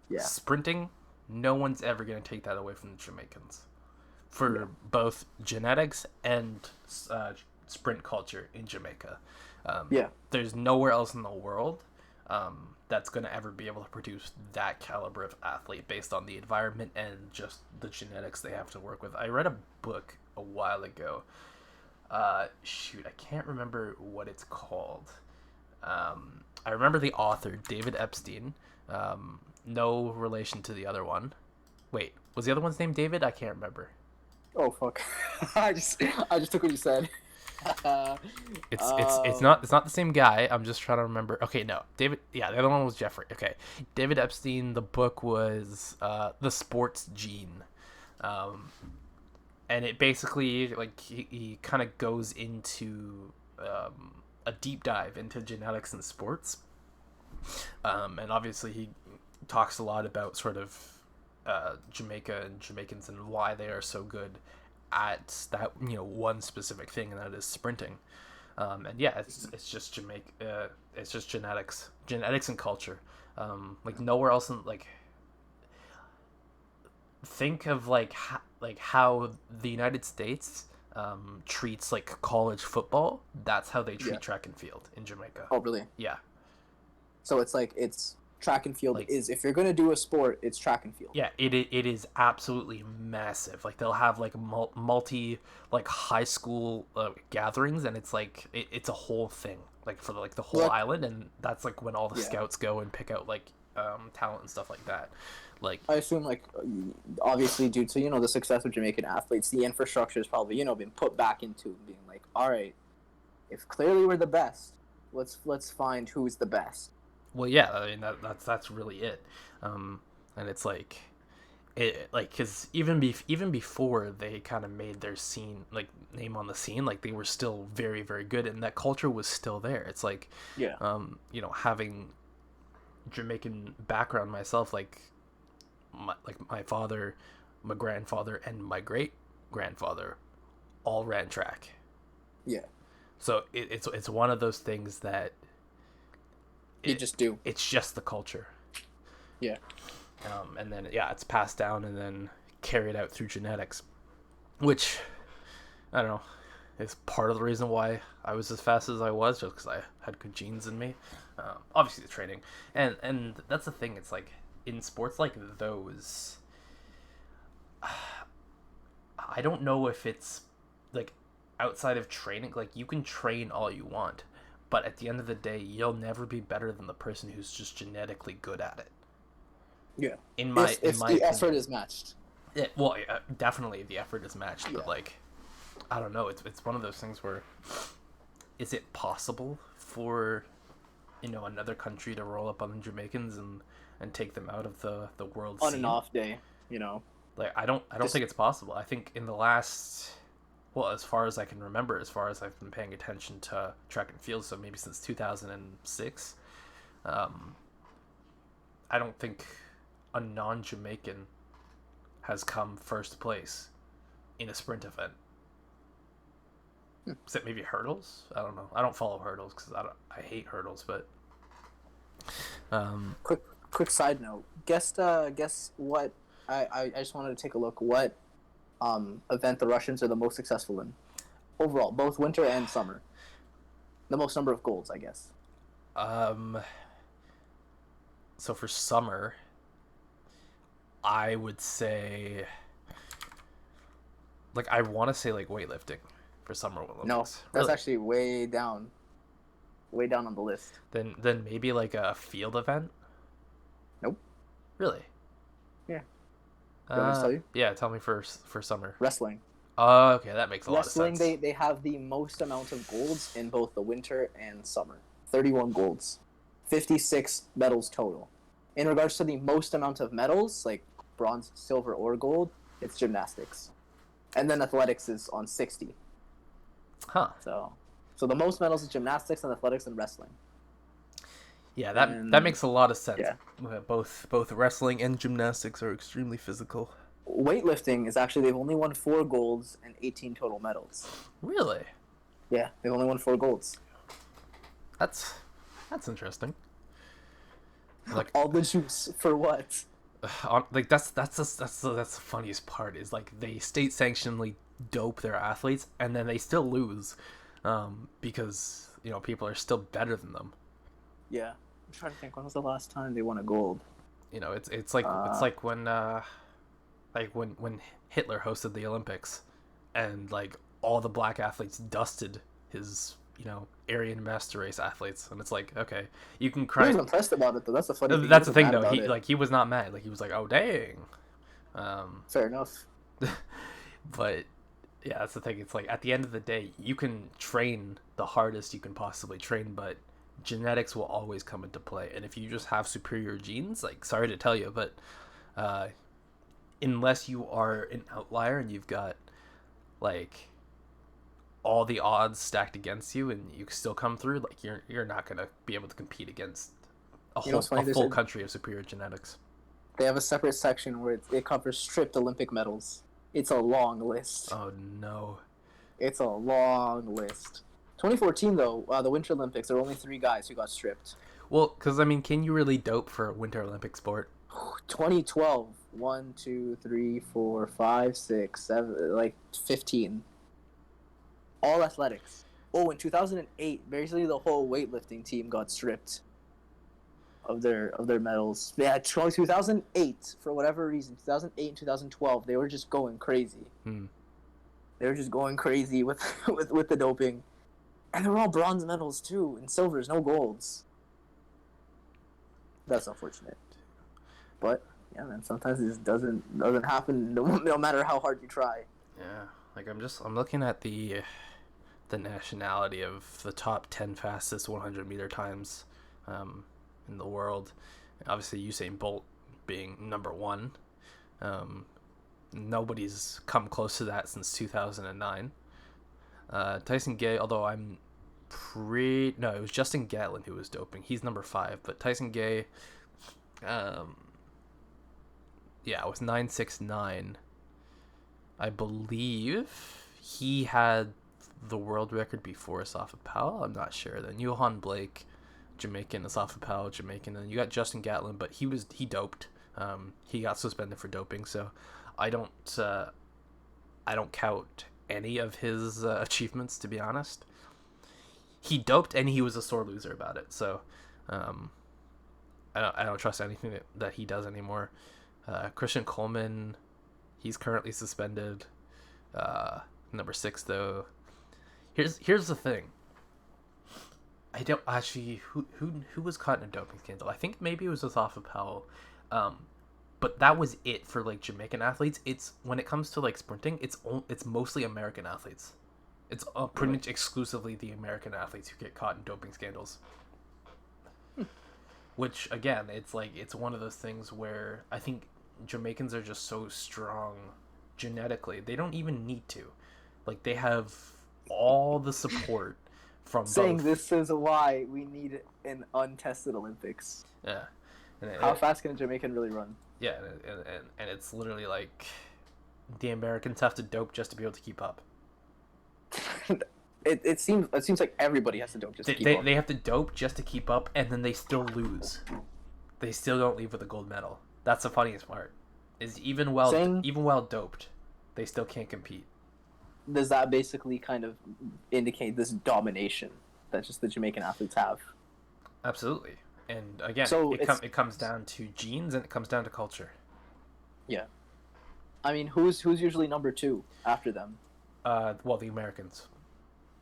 B: Yeah.
A: sprinting, no one's ever gonna take that away from the Jamaicans, for both genetics and sprint culture in Jamaica. There's nowhere else in the world that's going to ever be able to produce that caliber of athlete based on the environment and just the genetics they have to work with. I read a book a while ago. I can't remember what it's called. I remember the author, David Epstein. No relation to the other one. Wait, was the other one's name David? I can't remember.
B: Oh fuck! I just took what you said.
A: It's not the same guy. I'm just trying to remember. Okay, no, David. Yeah, the other one was Jeffrey. Okay, David Epstein. The book was The Sports Gene, and it basically like he kind of goes into a deep dive into genetics in sports, and obviously he talks a lot about sort of Jamaica and Jamaicans and why they are so good at that one specific thing, and that is sprinting. And yeah, it's just Jamaica. It's just genetics and culture. Like nowhere else in like. Think of how the United States treats like college football. That's how they treat track and field in Jamaica.
B: Oh really?
A: Yeah.
B: So it's track and field is, if you're gonna do a sport, it's track and field.
A: Yeah, it is absolutely massive. Like they'll have like multi like high school gatherings, and it's like it's a whole thing, like for like the whole island, and that's like when all the scouts go and pick out like talent and stuff like that. Like
B: I assume like obviously due to the success of Jamaican athletes, the infrastructure has probably been put back into being like, all right, if clearly we're the best, let's find who's the best.
A: Well, yeah, I mean that's really it, and it's like, because even before they kind of made their scene name on the scene, like they were still very very good, and that culture was still there. It's like, having Jamaican background myself, my father, my grandfather, and my great grandfather all ran track.
B: Yeah.
A: So it's one of those things that
B: You just do.
A: It's just the culture.
B: Yeah.
A: And then it's passed down and then carried out through genetics, which I don't know is part of the reason why I was as fast as I was, just because I had good genes in me. Obviously the training, and that's the thing. It's like in sports like those, I don't know if it's like outside of training. Like you can train all you want, but at the end of the day, you'll never be better than the person who's just genetically good at it.
B: Yeah.
A: In my
B: if
A: my
B: the
A: opinion.
B: effort is matched.
A: Yeah, well, definitely the effort is matched, but
B: Yeah.
A: like, I don't know. It's one of those things where, is it possible for, another country to roll up on the Jamaicans and take them out of the world
B: On
A: scene?
B: an off day, you know.
A: Like I don't
B: Just-
A: think it's possible. I think in the last, well, as far as I can remember, as far as I've been paying attention to track and field, so maybe since 2006, I don't think a non-Jamaican has come first place in a sprint event. Is it maybe hurdles? I don't know. I don't follow hurdles because I hate hurdles. But
B: quick side note. Guess what? I just wanted to take a look. What event the Russians are the most successful in overall, both winter and summer. The most number of golds, I guess.
A: So for summer, I would say, like, I want to say like weightlifting for summer Olympics.
B: No, that's
A: Really?
B: actually way down on the list.
A: Then maybe like a field event.
B: Nope.
A: Really?
B: Yeah. You want me to tell you?
A: Yeah, tell me for summer.
B: Wrestling.
A: Oh, okay, that makes a lot of
B: Wrestling,
A: sense.
B: they have the most amount of golds in both the winter and summer. 31 golds. 56 medals total. In regards to the most amount of medals, like bronze, silver, or gold, it's gymnastics. And then athletics is on 60.
A: Huh.
B: So the most medals is gymnastics and athletics and wrestling.
A: Yeah, that makes a lot of sense.
B: Yeah.
A: Both wrestling and gymnastics are extremely physical.
B: Weightlifting is actually, they've only won 4 golds and 18 total medals.
A: Really?
B: Yeah, they've only won 4 golds.
A: That's interesting. Like
B: all the juice for what?
A: Like that's the funniest part is like they state sanctionally dope their athletes and then they still lose, because people are still better than them.
B: Yeah, I'm trying to think when was the last time they won a gold.
A: It's like when Hitler hosted the Olympics, and like all the black athletes dusted his Aryan master race athletes, and it's like, okay, you can cry.
B: He was impressed about it though. That's the funny thing.
A: That's the thing though. He was not mad. Like he was like, oh dang.
B: Fair enough.
A: But yeah, that's the thing. It's like at the end of the day, you can train the hardest you can possibly train, but genetics will always come into play. And if you just have superior genes, like sorry to tell you, but unless you are an outlier and you've got like all the odds stacked against you and you still come through, like you're not gonna be able to compete against a full country of superior genetics.
B: They have a separate section where it covers stripped Olympic medals. It's a long list.
A: Oh no.
B: It's a long list. 2014 though, the Winter Olympics, there were only 3 guys who got stripped.
A: Well, because I mean, can you really dope for a Winter Olympic sport?
B: 2012, 1, 2, 3, 4, 5, 6, 7, like 15. All athletics. Oh, in 2008, basically the whole weightlifting team got stripped of their medals. Yeah, 2008 for whatever reason. 2008 and 2012, they were just going crazy. They were just going crazy with with the doping, and they were all bronze medals too, and silvers, no golds. That's unfortunate. But yeah, man, sometimes it just doesn't happen no matter how hard you try.
A: Yeah, like I'm looking at the nationality of the top 10 fastest 100-meter times in the world. Obviously, Usain Bolt being number 1. Nobody's come close to that since 2009. Tyson Gay, although it was Justin Gatlin who was doping. He's number 5, but Tyson Gay, it was 9.69. I believe he had the world record before Asafa Powell. I'm not sure. Then Johan Blake, Jamaican, Asafa Powell, Jamaican, and you got Justin Gatlin, but he doped. He got suspended for doping, so I don't I don't count any of his achievements, to be honest. He doped and he was a sore loser about it, so um, I don't trust anything that he does anymore. Christian Coleman, he's currently suspended. Number 6 though. Here's the thing. I don't actually who was caught in a doping scandal. I think maybe it was Asafa Powell. But that was it for like Jamaican athletes. It's when it comes to like sprinting, it's mostly American athletes. It's pretty much exclusively the American athletes who get caught in doping scandals. Which again, it's like it's one of those things where I think Jamaicans are just so strong genetically. They don't even need to. Like they have all the support from
B: Saying
A: both.
B: this is why we need an untested Olympics.
A: Yeah.
B: How fast can a Jamaican really run?
A: Yeah, and it's literally like the Americans have to dope just to be able to keep up.
B: It seems like everybody has to dope just to keep up.
A: They have to dope just to keep up, and then they still lose. They still don't leave with a gold medal. That's the funniest part. Is even while doped, they still can't compete.
B: Does that basically kind of indicate this domination that just the Jamaican athletes have?
A: Absolutely. And again,
B: So
A: it comes down to genes and it comes down to culture.
B: Yeah. I mean, who's usually number 2 after them?
A: Well, the Americans.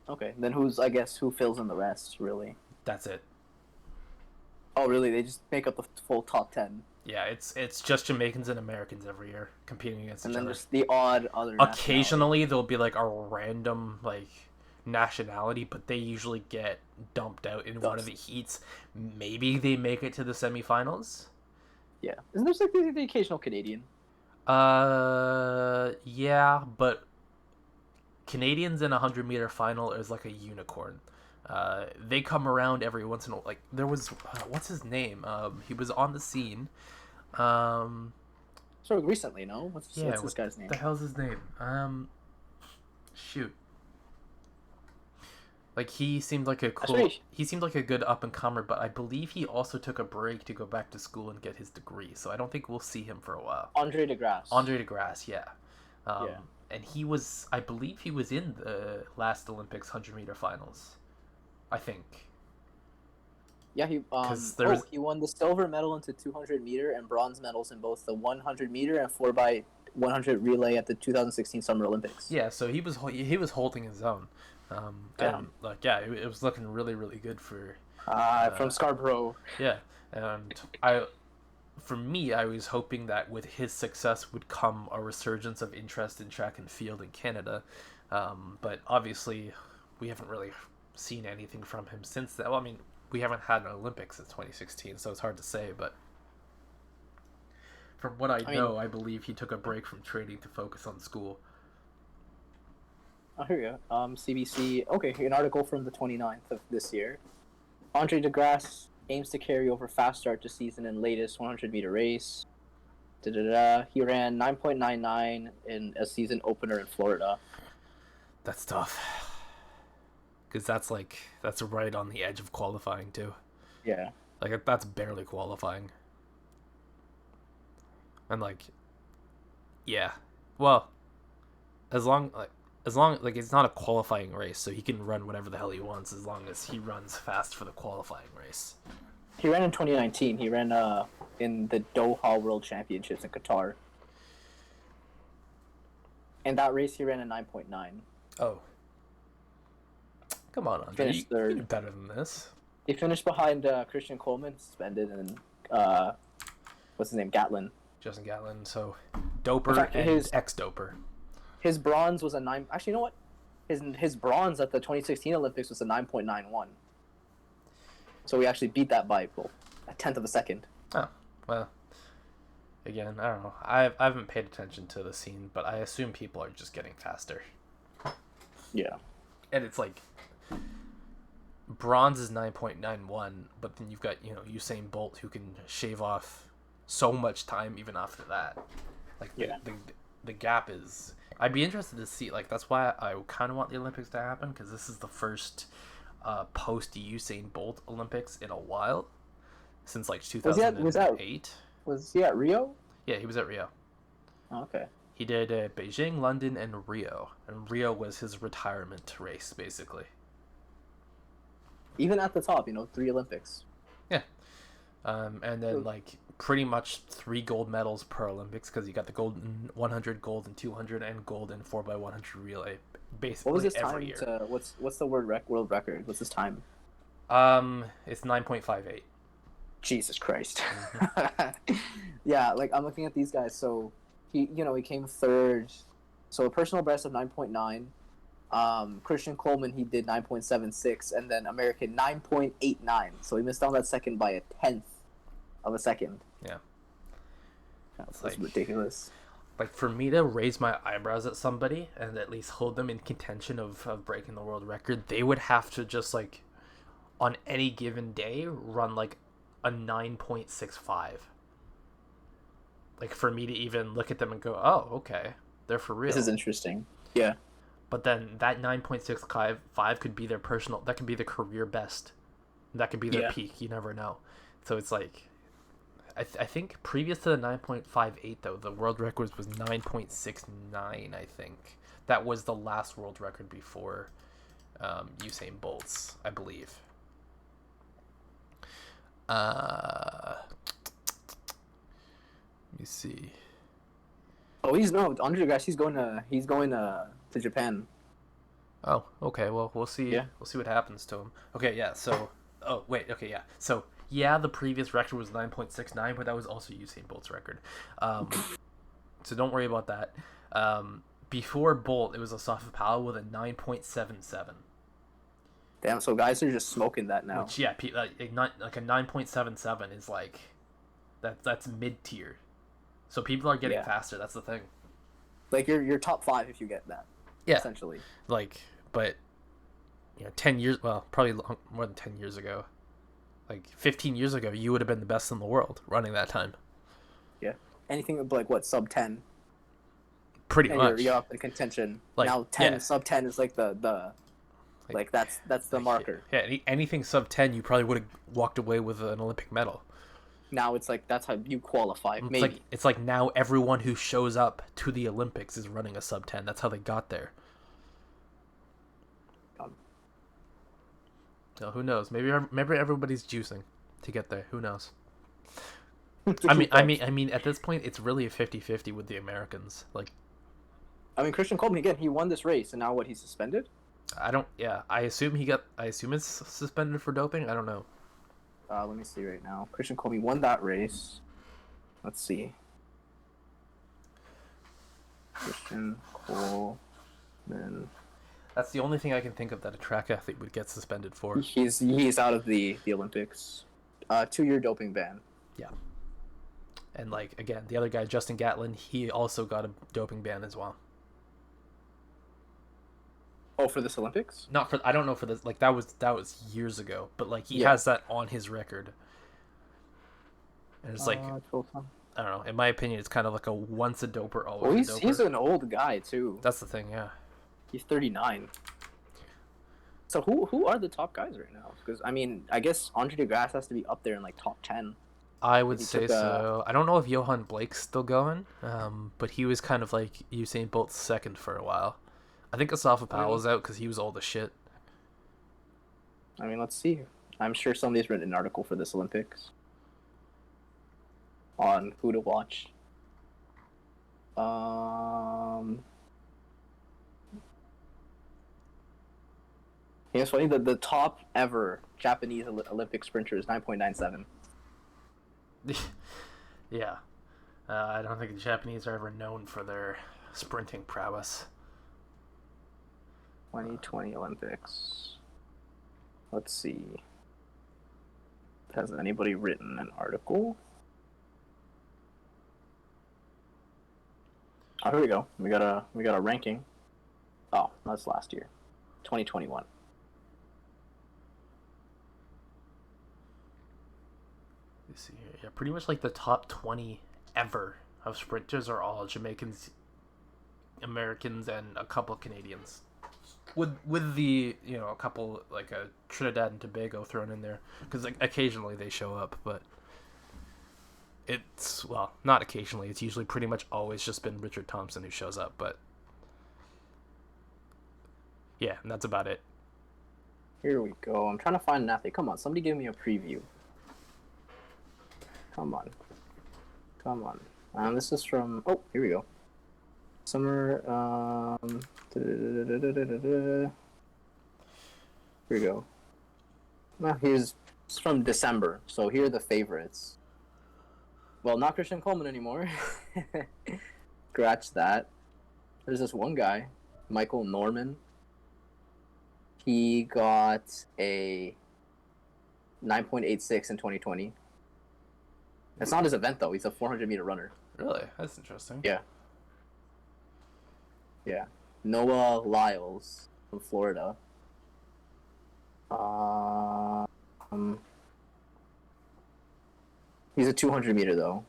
B: Okay, then who fills in the rest, really?
A: That's it.
B: Oh, really? They just make up the full top 10.
A: Yeah, it's just Jamaicans and Americans every year competing against each other.
B: And then just the odd other
A: occasionally there'll be like a random like nationality, but they usually get dumped out in one of the heats. Maybe they make it to the semifinals.
B: Yeah. Isn't there like the occasional Canadian?
A: Yeah, but Canadians in a 100-meter final is like a unicorn. They come around every once in a while. Like there was, what's his name? He was on the scene.
B: Sort of recently, no? What's this guy's name?
A: What the hell's his name? Shoot. Like he seemed like a good up and comer, but I believe he also took a break to go back to school and get his degree. So I don't think we'll see him for a while.
B: Andre DeGrasse,
A: yeah. And I believe he was in the last Olympics 100-meter finals. I think.
B: Yeah, he won the silver medal into 200-meter and bronze medals in both the 100-meter and 4x100 relay at the 2016 Summer Olympics.
A: Yeah, so he was holding his own. And it was looking really, really good for
B: from Scarborough.
A: Yeah, and for me, I was hoping that with his success would come a resurgence of interest in track and field in Canada, but obviously we haven't really seen anything from him since then. Well, I mean, we haven't had an Olympics since 2016, so it's hard to say, but from what I know, I believe he took a break from training to focus on school.
B: Oh, here we go. CBC. Okay, an article from the 29th of this year. Andre DeGrasse aims to carry over fast start to season in latest 100-meter race. He ran 9.99 in a season opener in Florida.
A: That's tough. Because that's right on the edge of qualifying too.
B: Yeah.
A: Like that's barely qualifying. And yeah. Well, as long it's not a qualifying race, so he can run whatever the hell he wants as long as he runs fast for the qualifying race.
B: He ran in 2019. He ran in the Doha World Championships in Qatar. In that race, he ran a 9.9.
A: Oh. Come on, Andre.
B: Finished third.
A: You did better than this.
B: He finished behind Christian Coleman, suspended, and what's his name? Gatlin.
A: Justin Gatlin. So, doper and ex-doper.
B: His bronze was a 9. Actually, you know what? His bronze at the 2016 Olympics was a 9.91. So we actually beat that by a tenth of a second.
A: Oh, well. Again, I don't know. I haven't paid attention to the scene, but I assume people are just getting faster.
B: Yeah.
A: And it's like bronze is 9.91, but then you've got, Usain Bolt who can shave off so much time even after that. Like the gap is. I'd be interested to see. Like that's why I kind of want the Olympics to happen because this is the first post Usain Bolt Olympics in a while since like
B: Was he at
A: 2008.
B: was he at Rio?
A: Yeah, he was at Rio.
B: Oh, okay.
A: He did Beijing, London, and Rio. And Rio was his retirement race, basically.
B: Even at the top, 3 Olympics.
A: Yeah. And then, like, pretty much 3 gold medals per Olympics because you got the gold in 100, gold in 200, and gold in 4x100 relay, basically
B: What was his
A: every
B: time
A: year.
B: what's the world record? What's his time?
A: It's 9.58.
B: Jesus Christ.
A: Mm-hmm.
B: Yeah, like I'm looking at these guys. So he came third. So a personal best of 9.9. Christian Coleman, he did 9.76, and then American 9.89. So he missed on that second by a tenth of a second.
A: Yeah.
B: That's like, ridiculous.
A: Like, for me to raise my eyebrows at somebody and at least hold them in contention of breaking the world record, they would have to just, like, on any given day, run, like, a 9.65. Like, for me to even look at them and go, oh, okay, they're for real.
B: This is interesting. Yeah.
A: But then that 9.65 could be their personal, that could be the career best. That could be their peak. You never know. So it's like, I think previous to the 9.58, though, the world record was 9.69, I think. That was the last world record before Usain Bolt's, I believe. Let me see.
B: Oh, Andre Degrasse. He's going to Japan.
A: Oh, okay. Well, we'll see.
B: Yeah.
A: We'll see what happens to him. Okay, yeah. So, oh wait. Okay, yeah. So, yeah, the previous record was 9.69, but that was also Usain Bolt's record. So don't worry about that. Before Bolt, it was Asafa Powell with a 9.77.
B: Damn. So guys are just smoking that now.
A: Which, yeah, like a 9.77 is like that's mid tier. So people are getting faster. That's the thing.
B: Like you're top 5 if you get that.
A: Yeah.
B: Essentially.
A: Like, but 10 years. Well, probably more than 10 years ago. Like 15 years ago, you would have been the best in the world running that time.
B: Yeah. Anything like what sub 10.
A: Pretty much.
B: You're up in contention.
A: Like,
B: now 10 sub 10 is like the like that's the marker.
A: Yeah. Anything sub 10, you probably would have walked away with an Olympic medal.
B: Now it's like that's how you qualify. Maybe
A: it's like now everyone who shows up to the Olympics is running a sub 10. That's how they got there. So who knows? Maybe everybody's juicing to get there. Who knows? I mean, at this point, it's really a 50-50 with the Americans. Like,
B: Christian Coleman again. He won this race, and now what? He's suspended.
A: I don't. Yeah, I assume it's suspended for doping. I don't know.
B: Let me see right now. Christian Coleman won that race. Let's see. Christian Coleman.
A: That's the only thing I can think of that a track athlete would get suspended for.
B: He's out of the Olympics. 2-year doping ban.
A: Yeah. And like again, the other guy, Justin Gatlin, he also got a doping ban as well.
B: Oh, for this Olympics?
A: Not for I don't know for this. Like that was years ago, but like he has that on his record. And it's like I don't know. In my opinion, it's kind of like a once a doper, always a doper.
B: He's an old guy too.
A: That's the thing, yeah.
B: He's 39. So who are the top guys right now? Because I guess Andre Degrasse has to be up there in like top 10.
A: I would say so. I don't know if Johan Blake's still going, but he was kind of like Usain Bolt's second for a while. I think Asafa Powell's out because he was old as shit.
B: Let's see. I'm sure somebody's written an article for this Olympics on who to watch. It's funny that the top ever Japanese Olympic sprinter is 9.97.
A: Yeah. I don't think the Japanese are ever known for their sprinting prowess.
B: 2020 Olympics. Let's see. Has anybody written an article? Oh, here we go. We got a ranking. Oh, that's last year. 2021.
A: Let's see here. Yeah, pretty much like the top 20 ever of sprinters are all Jamaicans Americans and a couple Canadians. With the a couple like a Trinidad and Tobago thrown in there because like occasionally they show up, but it's well not occasionally. It's usually pretty much always just been Richard Thompson who shows up, but yeah, and that's about it.
B: Here we go. I'm trying to find an athlete. Come on, somebody give me a preview. Come on. This is from. Oh, here we go. Summer. Here we go. Well, it's from December, so here are the favorites. Well, not Christian Coleman anymore. Scratch that. There's this one guy, Michael Norman. He got a 9.86 in 2020. That's not his event, though. He's a 400-meter runner.
A: Really? That's interesting.
B: Yeah. Noah Lyles from Florida. He's a 200-meter, though.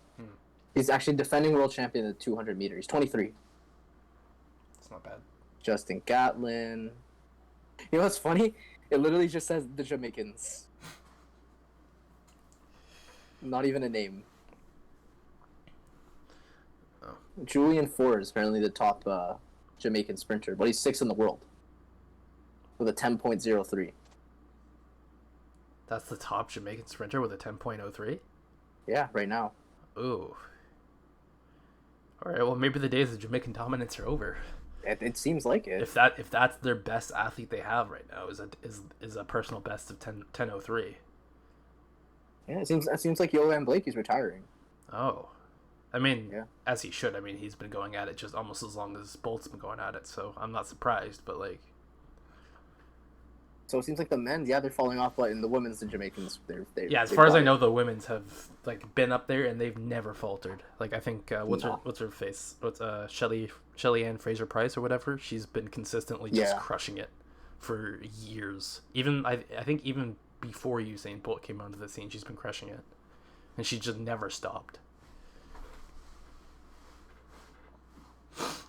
B: He's actually defending world champion at the 200-meter. He's 23.
A: It's not bad.
B: Justin Gatlin. You know what's funny? It literally just says the Jamaicans. Not even a name.
A: Oh.
B: Julian Ford is apparently the top Jamaican sprinter, but he's 6th in the world with a 10.03.
A: That's the top Jamaican sprinter with a 10.03?
B: Yeah, right now.
A: Ooh. All right, well maybe the days of Jamaican dominance are over.
B: It seems like it.
A: If that's their best athlete they have right now is a personal best of 10.03.
B: Yeah, it seems like Johan Blake is retiring.
A: Oh. I mean,
B: yeah.
A: As he should. I mean, he's been going at it just almost as long as Bolt's been going at it, so I'm not surprised, but like...
B: So it seems like the men's, they're falling off, but in the women's, the Jamaicans,
A: yeah, as far as I know, the women's have like been up there and they've never faltered. Like I think what's her face? What's Shelly Ann Fraser Price or whatever? She's been consistently just crushing it for years. Even I think even before Usain Bolt came onto the scene, she's been crushing it, and she just never stopped.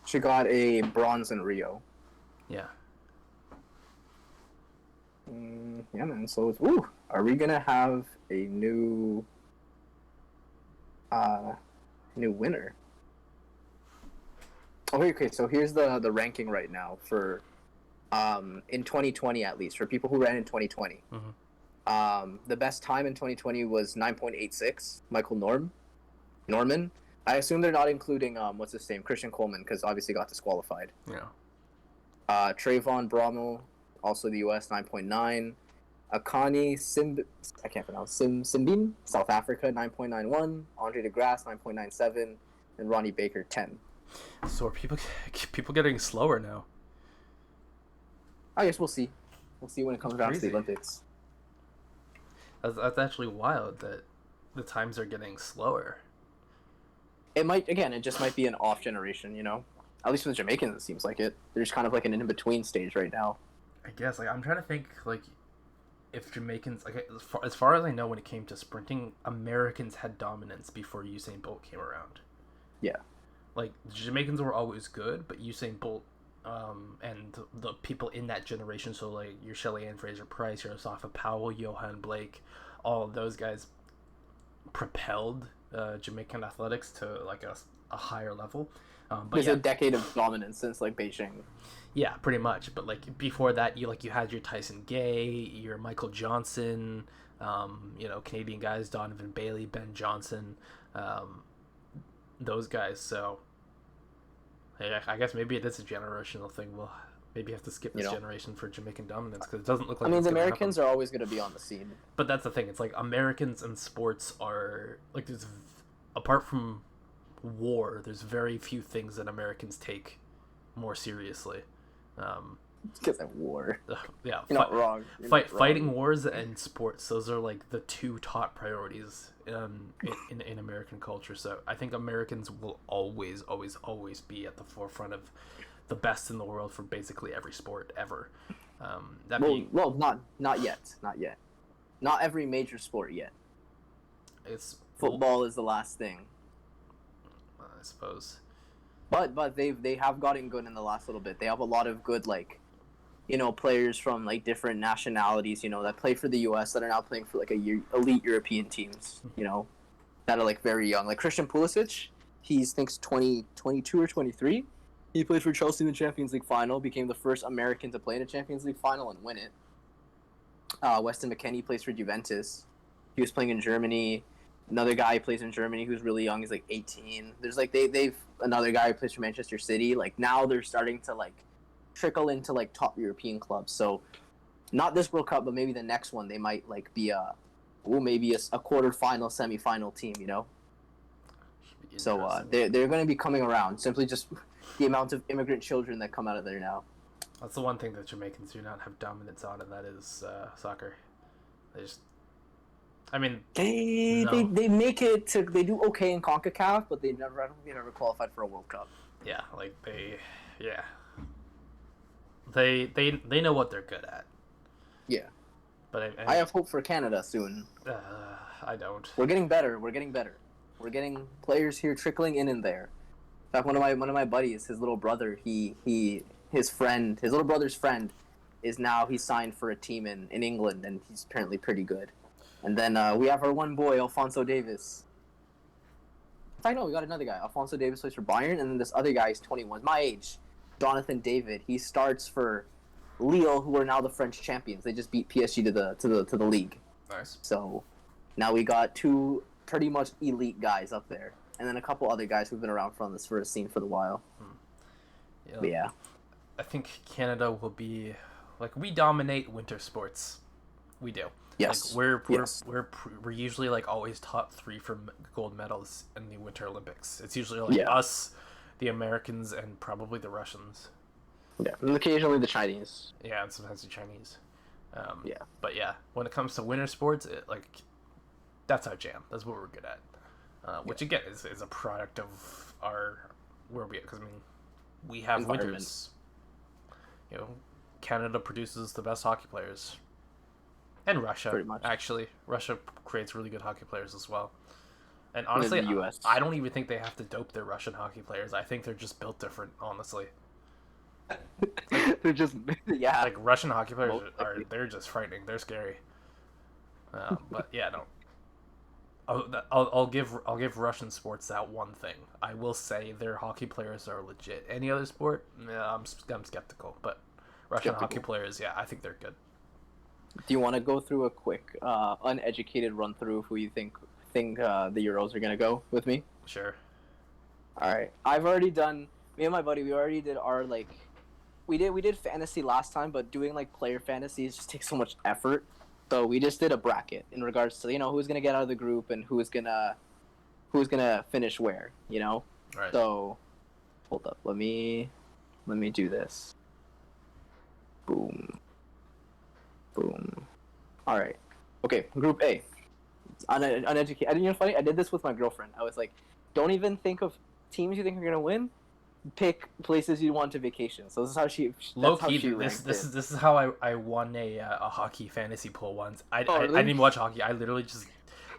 B: She got a bronze in Rio.
A: Yeah.
B: Yeah, man. So it's are we gonna have a new winner? Okay. So here's the ranking right now for in 2020 at least for people who ran in 2020.
A: Mm-hmm.
B: The best time in 2020 was 9.86. Michael Norman. I assume they're not including what's his name, Christian Coleman, because obviously got disqualified.
A: Yeah.
B: Trayvon Brommel, also the U.S. 9.9. Akani Simbin, South Africa 9.91. Andre DeGrasse 9.97, and Ronnie Baker 10.
A: So are people getting slower now?
B: I guess we'll see. We'll see when it comes down to the Olympics.
A: That's actually wild that the times are getting slower.
B: It just might be an off generation, At least for the Jamaicans, it seems like it. They're just kind of like an in-between stage right now.
A: I guess, I'm trying to think, if Jamaicans, as far as I know, when it came to sprinting, Americans had dominance before Usain Bolt came around.
B: Yeah.
A: Jamaicans were always good, but Usain Bolt, and the people in that generation, so, your Shelly Ann Fraser Price, your Asafa Powell, Johan Blake, all of those guys propelled Jamaican athletics to, a higher level.
B: There's a decade of dominance since, Beijing.
A: Yeah, pretty much. But before that, you had your Tyson Gay, your Michael Johnson, Canadian guys, Donovan Bailey, Ben Johnson, those guys. So I guess maybe it is a generational thing. We'll maybe have to skip this generation for Jamaican dominance because it doesn't look like.
B: The Americans are always going to be on the scene.
A: But that's the thing. It's Americans and sports are there's apart from war, there's very few things that Americans take more seriously.
B: Because of war.
A: Yeah,
B: You're not wrong.
A: Fighting wars and sports, those are the two top priorities in American culture. So I think Americans will always be at the forefront of the best in the world for basically every sport ever.
B: Not yet. Not every major sport yet. Football is the last thing.
A: I suppose.
B: But they have gotten good in the last little bit. They have a lot of good like players from like different nationalities, that play for the U.S. that are now playing for like elite European teams, that are like very young. Like Christian Pulisic, he's thinks 22 or 23. He played for Chelsea in the Champions League final, became the first American to play in a Champions League final and win it. Weston McKennie plays for Juventus. He was playing in Germany. Another guy plays in Germany who's really young. He's like 18. There's like they've another guy who plays for Manchester City. Like now they're starting to like trickle into like top European clubs. So not this World Cup, but maybe the next one they might like be maybe a quarterfinal, semifinal team. So they're going to be coming around. Simply just the amount of immigrant children that come out of there now.
A: That's the one thing that Jamaicans do not have dominance on, and that is soccer. They just, I mean,
B: they make it to, they do okay in CONCACAF, but I don't think they never qualified for a World Cup.
A: Yeah, like they know what they're good at.
B: Yeah,
A: but
B: I have hope for Canada soon.
A: I don't.
B: We're getting better. We're getting players here trickling in and there. In fact, one of my buddies, his little brother, his little brother's friend, he's signed for a team in England, and he's apparently pretty good. And then we have our one boy, Alphonso Davies. I know we got another guy. Alphonso Davies plays for Bayern, and then this other guy is 21, my age, Jonathan David. He starts for Lille, who are now the French champions. They just beat PSG to the league.
A: Nice.
B: So now we got two pretty much elite guys up there, and then a couple other guys who've been around from this for a scene for a while. Yeah.
A: I think Canada will be like, we dominate winter sports. We do.
B: Yes.
A: Like we're usually like always top 3 for gold medals in the Winter Olympics. It's usually like us, the Americans, and probably the Russians.
B: Yeah, and occasionally the Chinese.
A: Yeah, and sometimes the Chinese.
B: Yeah.
A: But yeah, when it comes to winter sports, that's our jam. That's what we're good at. Which again is a product of where we, because I mean, we have winters. Canada produces the best hockey players. And Russia,
B: pretty much.
A: Actually. Russia creates really good hockey players as well. And honestly,
B: the US.
A: I don't even think they have to dope their Russian hockey players. I think they're just built different, honestly.
B: They're just, yeah.
A: Like, Russian hockey players they're just frightening. They're scary. But yeah, no. I'll give Russian sports that one thing. I will say their hockey players are legit. Any other sport, I'm skeptical. But Russian hockey players, yeah, I think they're good.
B: Do you want to go through a quick, uneducated run through of who you think the Euros are gonna go with me?
A: Sure.
B: All right, I've already done. Me and my buddy, we already did our we did fantasy last time, but doing like player fantasies just takes so much effort. So we just did a bracket in regards to who's gonna get out of the group and who's gonna finish where.
A: Right.
B: So, hold up. Let me do this. Boom. Boom. All right. Okay. Group A. Uneducated. Funny. I did this with my girlfriend. I was like, don't even think of teams you think are gonna win. Pick places you want to vacation. So this is how she.
A: Low key. This is how I won a hockey fantasy pool once. I
B: really?
A: didn't even watch hockey. I literally just.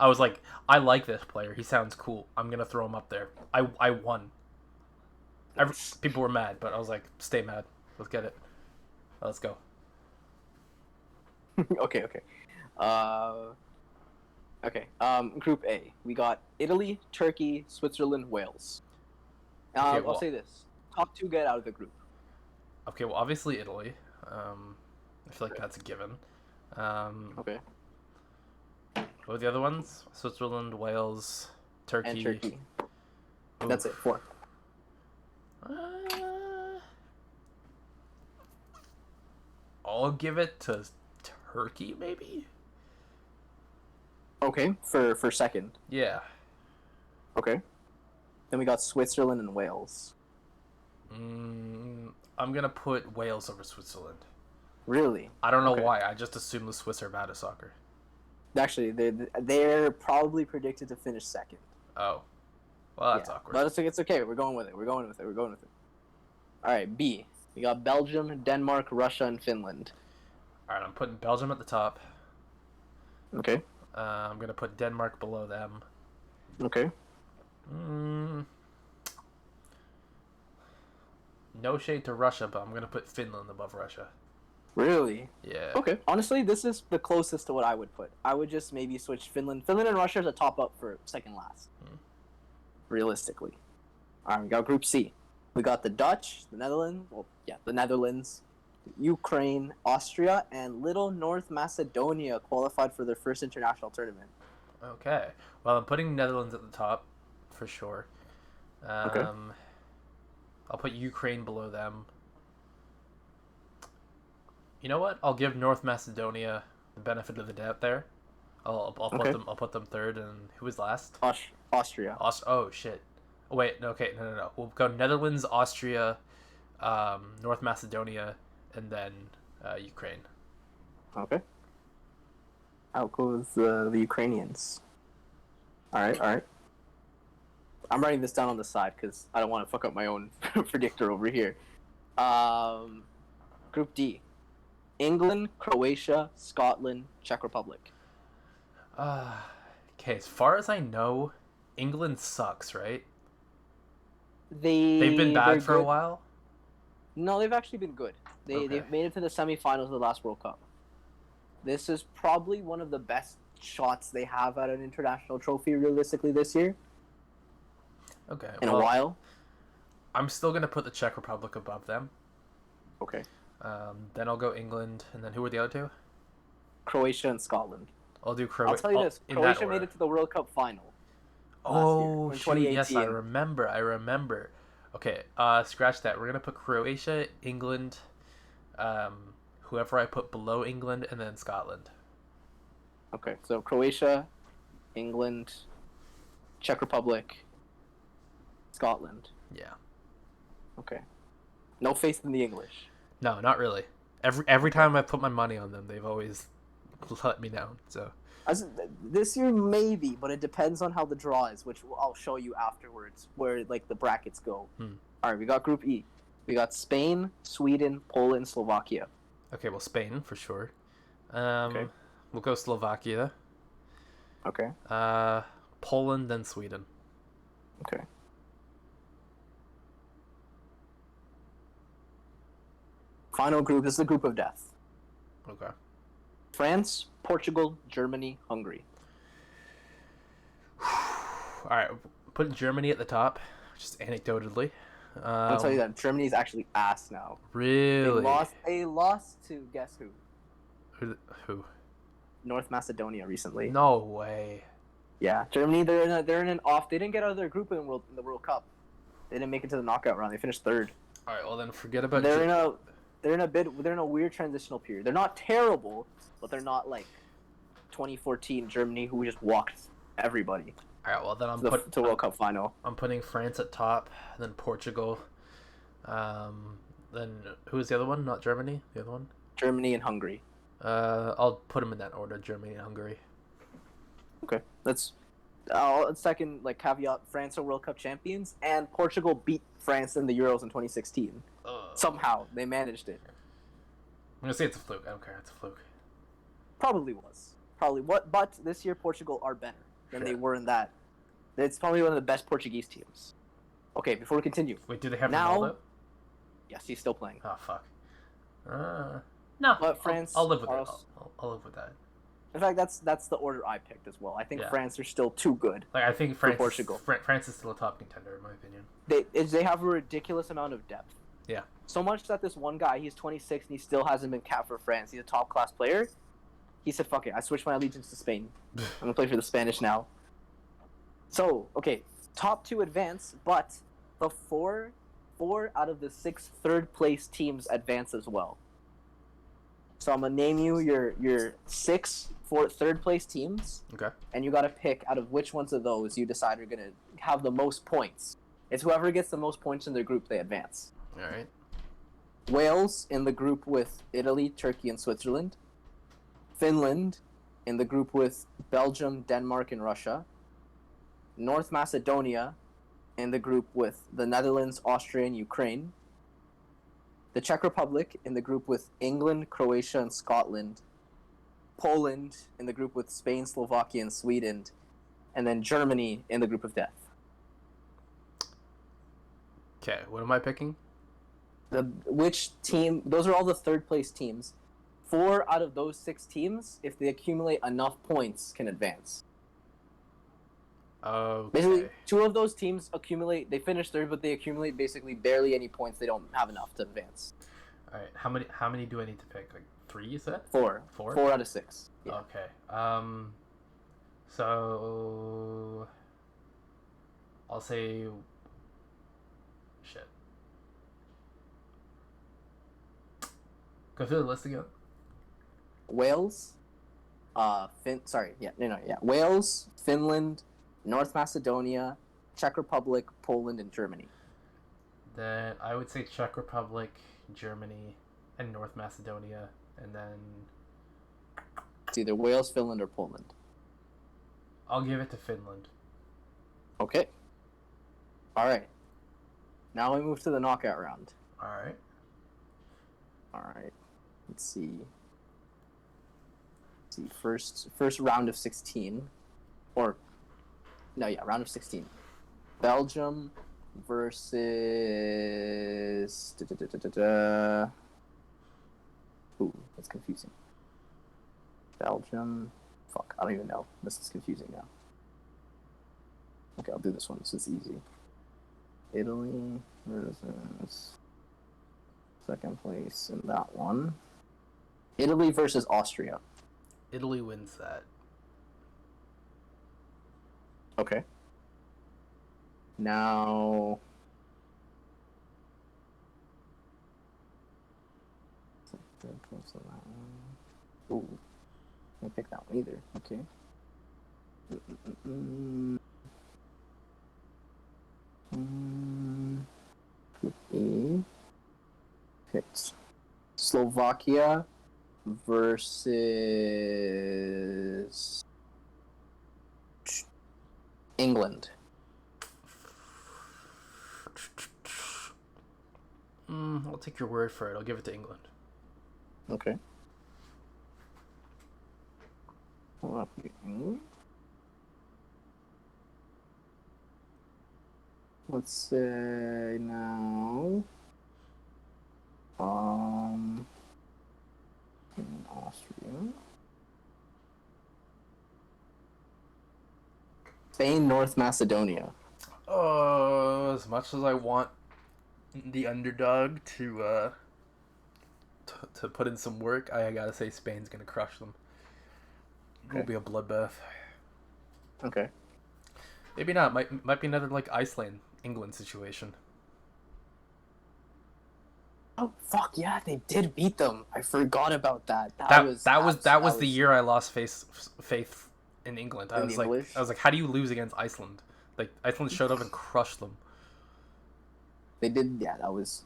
A: I was like, I like this player. He sounds cool. I'm gonna throw him up there. I won. People were mad, but I was like, stay mad. Let's get it. Let's go.
B: Okay. Group A. We got Italy, Turkey, Switzerland, Wales. I'll say this: top 2 get out of the group.
A: Okay, well, obviously Italy. I feel like that's a given.
B: Okay.
A: What were the other ones? Switzerland, Wales, Turkey.
B: And Turkey.
A: Oof.
B: That's it. 4.
A: I'll give it to Turkey, maybe.
B: Okay, for second.
A: Yeah.
B: Okay. Then we got Switzerland and Wales.
A: I'm gonna put Wales over Switzerland.
B: Really?
A: I don't know why. I just assume the Swiss are bad at soccer.
B: Actually, they're probably predicted to finish second.
A: Oh. Well, that's awkward.
B: But it's okay. We're going with it. All right, B. We got Belgium, Denmark, Russia, and Finland.
A: All right, I'm putting Belgium at the top.
B: Okay.
A: I'm gonna put Denmark below them.
B: Okay.
A: no shade to Russia, but I'm gonna put Finland above Russia.
B: Really?
A: Yeah.
B: Okay. Honestly, this is the closest to what I would put. I would just maybe switch Finland. Finland and Russia as a top up for second last. Realistically. All right, we got Group C. We got the Dutch, the Netherlands. Well, yeah, the Netherlands, Ukraine, Austria, and Little North Macedonia qualified for their first international tournament.
A: Okay. Well, I'm putting Netherlands at the top, for sure.
B: Okay.
A: I'll put Ukraine below them. You know what? I'll give North Macedonia the benefit of the doubt there. I'll put
B: Okay.
A: them. I'll put them third. And who was last?
B: Austria.
A: Oh shit. Oh, wait. No, okay. No. We'll go Netherlands, Austria, North Macedonia, and then Ukraine.
B: Okay. Out goes the Ukrainians. All right. I'm writing this down on the side because I don't want to fuck up my own predictor over here. Group D. England, Croatia, Scotland, Czech Republic.
A: Okay. As far as I know, England sucks, right?
B: They've
A: been bad for a while.
B: No, they've actually been good. They've made it to the semifinals of the last World Cup. This is probably one of the best shots they have at an international trophy, realistically, this year.
A: Okay.
B: In a while.
A: I'm still gonna put the Czech Republic above them.
B: Okay.
A: Then I'll go England, and then who were the other two?
B: Croatia and Scotland.
A: I'll do Croatia.
B: I'll tell you this: Croatia made it to the World Cup final.
A: Oh,
B: in
A: shoot, yes, I remember. Okay, scratch that. We're gonna put Croatia, England, whoever I put below England, and then Scotland.
B: Okay, so Croatia, England, Czech Republic, Scotland.
A: Yeah.
B: Okay. No faith in the English.
A: No, not really. Every time I put my money on them, they've always let me down. So.
B: This year maybe, but it depends on how the draw is, which I'll show you afterwards, where like the brackets go. All right, we got Group E. We got Spain, Sweden, Poland, Slovakia.
A: Okay, well, Spain for sure.
B: Okay.
A: We'll go Slovakia.
B: Okay.
A: Poland, then Sweden.
B: Okay. Final group is the group of death.
A: Okay.
B: France, Portugal, Germany, Hungary.
A: All right, put Germany at the top, just anecdotally.
B: I'll tell you that Germany is actually ass now.
A: Really?
B: They lost to guess who?
A: Who?
B: North Macedonia recently.
A: No way.
B: Yeah, Germany. They're in an off. They didn't get out of their group in the World Cup. They didn't make it to the knockout round. They finished third.
A: All right, well then forget about.
B: They're in a weird transitional period. They're not terrible, but they're not like 2014 Germany who just walked everybody.
A: All right, well then
B: to World Cup final.
A: I'm putting France at top, then Portugal, then who's the other one? Not Germany. The other one.
B: Germany and Hungary.
A: I'll put them in that order: Germany and Hungary.
B: Okay, that's second like caveat. France are World Cup champions, and Portugal beat France in the Euros in 2016. Somehow they managed it.
A: I'm gonna say it's a fluke. I don't care. It's a fluke.
B: Probably was. But this year Portugal are better than they were in that. It's probably one of the best Portuguese teams. Okay, before we continue.
A: Wait, do they have
B: now?
A: Ronaldo?
B: Yes, he's still playing.
A: Oh fuck. No.
B: But France.
A: I'll live with it. I'll live with that.
B: In fact, that's the order I picked as well. I think France are still too good.
A: Like I think France.
B: Portugal.
A: France is still a top contender in my opinion.
B: They have a ridiculous amount of depth.
A: Yeah.
B: So much that this one guy, he's 26 and he still hasn't been capped for France. He's a top class player. He said, "Fuck it, I switched my allegiance to Spain. I'm gonna play for the Spanish now." So okay, top two advance, but the four out of the 6 third place teams advance as well. So I'm gonna name you your 6 third place teams.
A: Okay.
B: And you gotta pick out of which ones of those you decide are gonna have the most points. It's whoever gets the most points in their group, they advance.
A: All right.
B: Wales in the group with Italy, Turkey, and Switzerland. Finland in the group with Belgium, Denmark, and Russia. North Macedonia in the group with the Netherlands, Austria, and Ukraine. The Czech Republic in the group with England, Croatia, and Scotland. Poland in the group with Spain, Slovakia, and Sweden. And then Germany in the group of death.
A: Okay, what am I picking?
B: Which team? Those are all the third place teams. 4 out of those 6 teams, if they accumulate enough points, can advance.
A: Okay.
B: Basically, 2 of those teams accumulate. They finish third, but they accumulate basically barely any points. They don't have enough to advance.
A: All right. How many do I need to pick? Like 3, you said?
B: 4.
A: 4?
B: 4 out of 6. Yeah.
A: Okay. So I'll say shit. Go through the list again.
B: Wales, Wales, Finland, North Macedonia, Czech Republic, Poland, and Germany.
A: Then I would say Czech Republic, Germany, and North Macedonia, and then
B: It's either Wales, Finland, or Poland.
A: I'll give it to Finland.
B: Okay. All right. Now we move to the knockout round.
A: All right.
B: All right. Let's see. First round of 16, round of 16. Belgium versus. Ooh, that's confusing. Belgium. Fuck, I don't even know. This is confusing now. Okay, I'll do this one. This is easy. Italy versus second place in that one. Italy versus Austria.
A: Italy wins that.
B: Okay. Now. Ooh. Can't pick that one either. Okay. Picked Slovakia versus England.
A: I'll take your word for it. I'll give it to England.
B: Okay. Let's say now. In Austria. Spain, North Macedonia.
A: As much as I want the underdog to put in some work, I gotta say Spain's gonna crush them.
B: Okay.
A: It'll be a bloodbath.
B: Okay.
A: Maybe not. Might be another like Iceland, England situation.
B: Oh fuck yeah, they did beat them. I forgot about that.
A: That was the year I lost faith in England. I was like, how do you lose against Iceland? Like Iceland showed up and crushed them.
B: They did. Yeah, that was.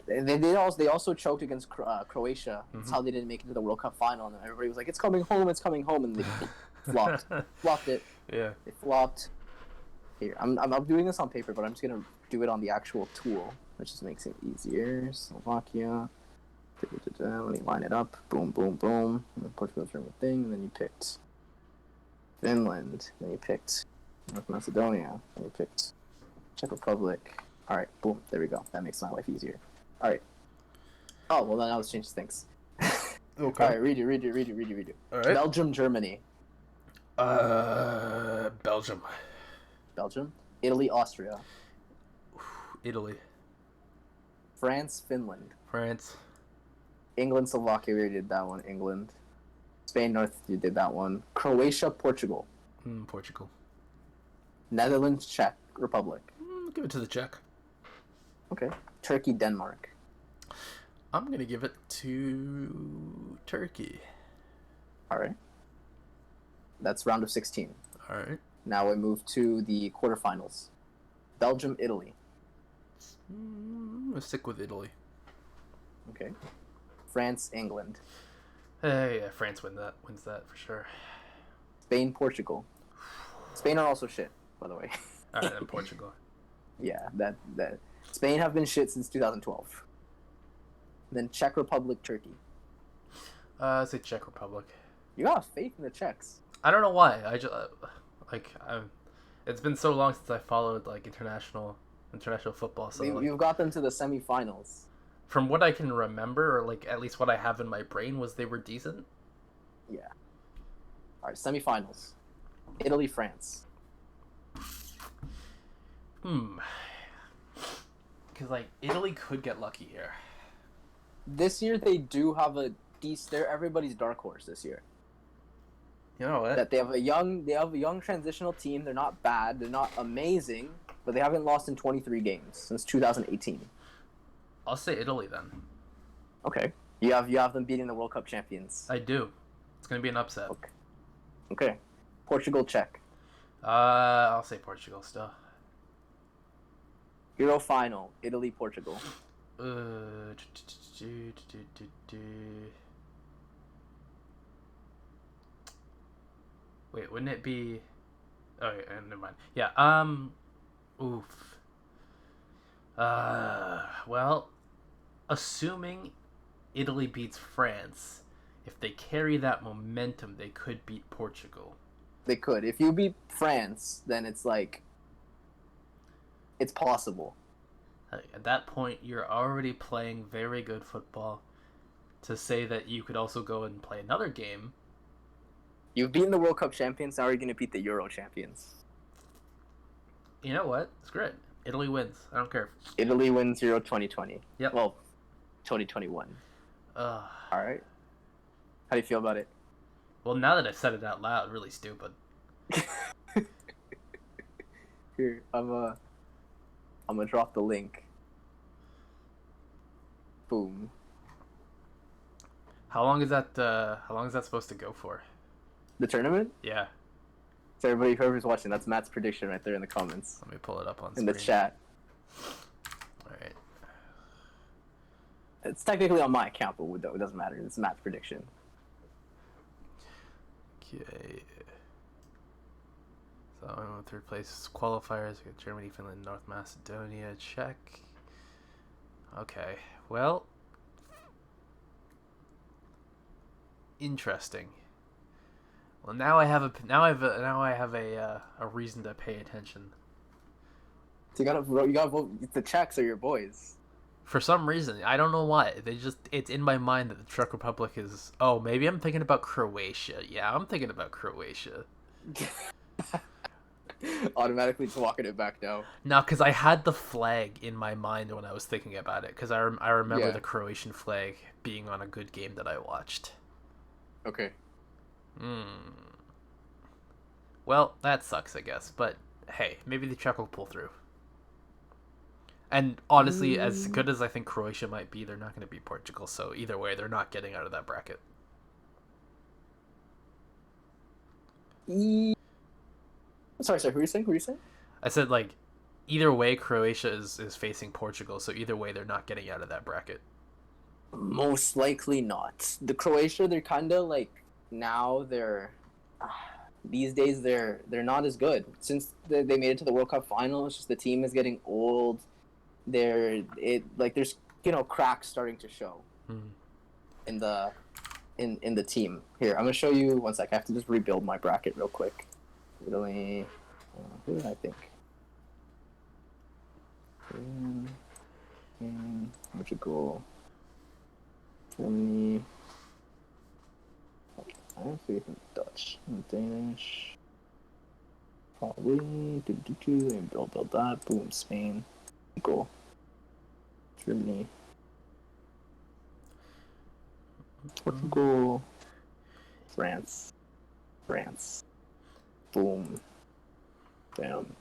B: They also choked against Croatia. That's
A: Mm-hmm.
B: how they didn't make it to the World Cup final. And everybody was like, "It's coming home, and they flopped. Flopped it.
A: Yeah.
B: They flopped. Here, I'm doing this on paper, but I'm just gonna do it on the actual tool, which just makes it easier. Slovakia. Let me line it up. Boom, boom, boom. And then Portugal's from the thing, and then you picked Finland. Then you picked North Macedonia. Then you picked Czech Republic. All right, boom. There we go. That makes my life easier. All right. Oh well, then now let's change things.
A: Okay.
B: All right, read it.
A: All right.
B: Belgium, Germany.
A: Belgium.
B: Belgium. Italy, Austria.
A: Italy.
B: France, Finland.
A: France.
B: England, Slovakia. We already did that one. England. Spain, North. You did that one. Croatia, Portugal.
A: Portugal.
B: Netherlands, Czech Republic.
A: Give it to the Czech.
B: Okay. Turkey, Denmark.
A: I'm gonna give it to Turkey.
B: All right. That's round of 16.
A: All right.
B: Now we move to the quarterfinals. Belgium, Italy.
A: I'm gonna stick with Italy.
B: Okay. France, England.
A: Hey, yeah, France wins that for sure.
B: Spain, Portugal. Spain are also shit, by the way.
A: All right, then Portugal.
B: Yeah, that Spain have been shit since 2012. Then Czech Republic, Turkey.
A: I'd say Czech Republic.
B: You got faith in the Czechs.
A: I don't know why. I just it's been so long since I followed like international international football. So like,
B: You've got them to the semifinals.
A: from what I can remember, or like at least what I have in my brain, was they were decent.
B: Yeah. All right, semifinals. Italy, France.
A: Because like Italy could get lucky here.
B: This year they do have a decent. They're everybody's dark horse this year.
A: You know what?
B: That they have a young transitional team. They're not bad. They're not amazing, but they haven't lost in 23 games since 2018.
A: I'll say Italy then.
B: Okay. You have them beating the World Cup champions.
A: I do. It's gonna be an upset.
B: Okay. Portugal, Czech.
A: I'll say Portugal still.
B: Euro final. Italy, Portugal.
A: Wait, wouldn't it be? Oh, yeah, never mind. Yeah. Oof. Well, assuming Italy beats France, if they carry that momentum, they could beat Portugal.
B: They could. If you beat France, then it's like it's possible.
A: At that point, you're already playing very good football. To say that you could also go and play another game.
B: You've beaten the World Cup champions. Now you're going to beat the Euro champions.
A: You know what? It's great. Italy wins. I don't care.
B: Italy wins Euro 2020.
A: Yep.
B: Well, 2021. All right. How do you feel about it?
A: Well, now that I said it out loud, really stupid.
B: Here, I'm gonna drop the link. Boom.
A: How long is that? How long is that supposed to go for?
B: The tournament?
A: Yeah.
B: So everybody, whoever's watching, that's Matt's prediction right there in the comments.
A: Let me pull it up on
B: in
A: screen.
B: the chat.
A: All right.
B: It's technically on my account, but it doesn't matter. It's Matt's prediction.
A: Okay. So I'm in third place qualifiers. We got Germany, Finland, North Macedonia, Czech. Okay. Well. Interesting. Well, now I have a reason to pay attention.
B: So you gotta vote. The Czechs are your boys.
A: For some reason, I don't know why. It's in my mind that the Czech Republic is. Oh, maybe I'm thinking about Croatia. Yeah, I'm thinking about Croatia.
B: Automatically just walking it back now.
A: No, because I had the flag in my mind when I was thinking about it. Because I remember the Croatian flag being on a good game that I watched.
B: Okay.
A: Well, that sucks, I guess. But hey, maybe the Czech will pull through. And honestly, as good as I think Croatia might be, they're not going to beat Portugal. So either way, they're not getting out of that bracket.
B: Sorry, who are you saying?
A: I said, like, either way, Croatia is facing Portugal. So either way, they're not getting out of that bracket.
B: Most likely not. The Croatia, they're kind of like now they're these days they're not as good since they made it to the World Cup final. It's just the team is getting old. There's cracks starting to show in the team. Here, I'm gonna show you one sec. I have to just rebuild my bracket real quick. Italy, who did I think? Portugal. Germany. I don't see Dutch, Danish. Probably. And build that. Boom. Spain. Cool. Germany. Portugal. France. Boom. Bam.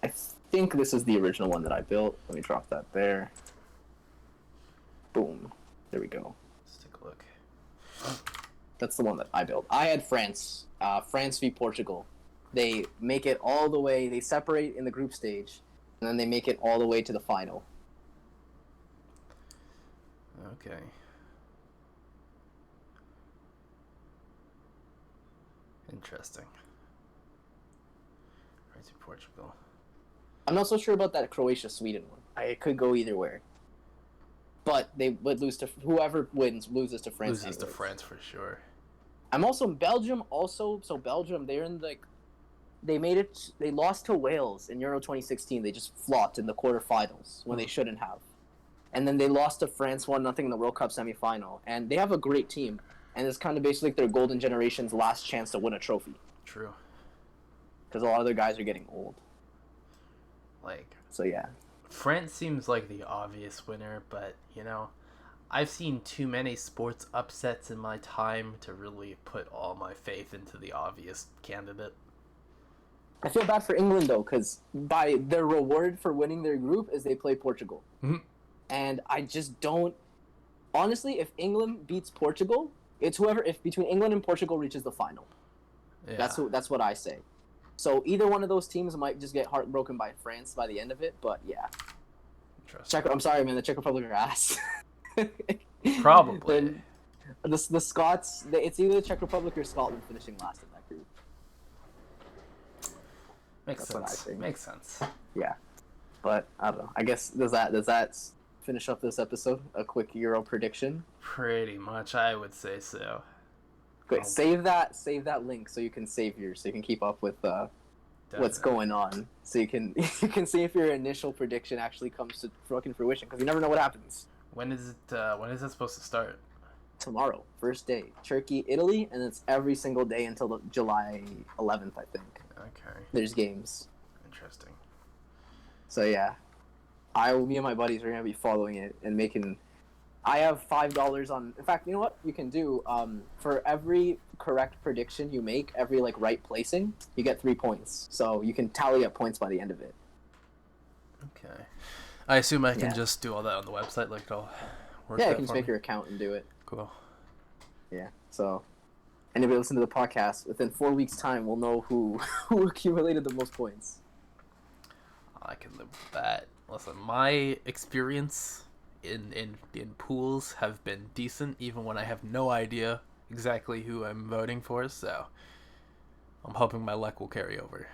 B: I think this is the original one that I built. Let me drop that there. Boom. There we go.
A: Let's take a look.
B: That's the one that I built. I had France. France v Portugal. They make it all the way. They separate in the group stage, and then they make it all the way to the final.
A: Okay. Interesting. Right to Portugal.
B: I'm not so sure about that Croatia-Sweden one. It could go either way. But they would lose to whoever wins loses to France.
A: Loses to France for sure.
B: I'm also Belgium. So Belgium, they're in they made it. They lost to Wales in Euro 2016. They just flopped in the quarterfinals when they shouldn't have. And then they lost to France 1-0 in the World Cup semifinal. And they have a great team. And it's kind of basically like their golden generation's last chance to win a trophy.
A: True.
B: Because a lot of their guys are getting old.
A: Like,
B: so yeah.
A: France seems like the obvious winner, but, I've seen too many sports upsets in my time to really put all my faith into the obvious candidate.
B: I feel bad for England, though, because by their reward for winning their group is they play Portugal.
A: Mm-hmm.
B: And I just don't... Honestly, if England beats Portugal, it's whoever... If between England and Portugal reaches the final. Yeah. That's what I say. So either one of those teams might just get heartbroken by France by the end of it, but yeah. I'm sorry, man. The Czech Republic are ass.
A: Probably.
B: The Scots... It's either the Czech Republic or Scotland finishing last in that group.
A: Makes sense.
B: Yeah. But, I don't know. I guess, does that finish up this episode? A quick Euro prediction?
A: Pretty much, I would say so.
B: Great. Save that link so you can keep up with what's going on. So you can see if your initial prediction actually comes to fucking fruition, because you never know what happens.
A: When is it supposed to start?
B: Tomorrow, first day. Turkey, Italy, and it's every single day until July 11th, I think.
A: Okay.
B: There's games.
A: Interesting.
B: So yeah, me and my buddies are gonna be following it and making. I have $5 on. In fact, you know what you can do? For every correct prediction you make, every right placing, you get 3 points. So you can tally up points by the end of it.
A: Okay. I assume I can just do all that on the website, it'll work.
B: Yeah, you can just make your account and do it.
A: Cool.
B: Yeah. So, anybody listen to the podcast, within 4 weeks' time, we'll know who accumulated the most points.
A: I can live with that. Listen, my experience in pools have been decent, even when I have no idea exactly who I'm voting for, so I'm hoping my luck will carry over.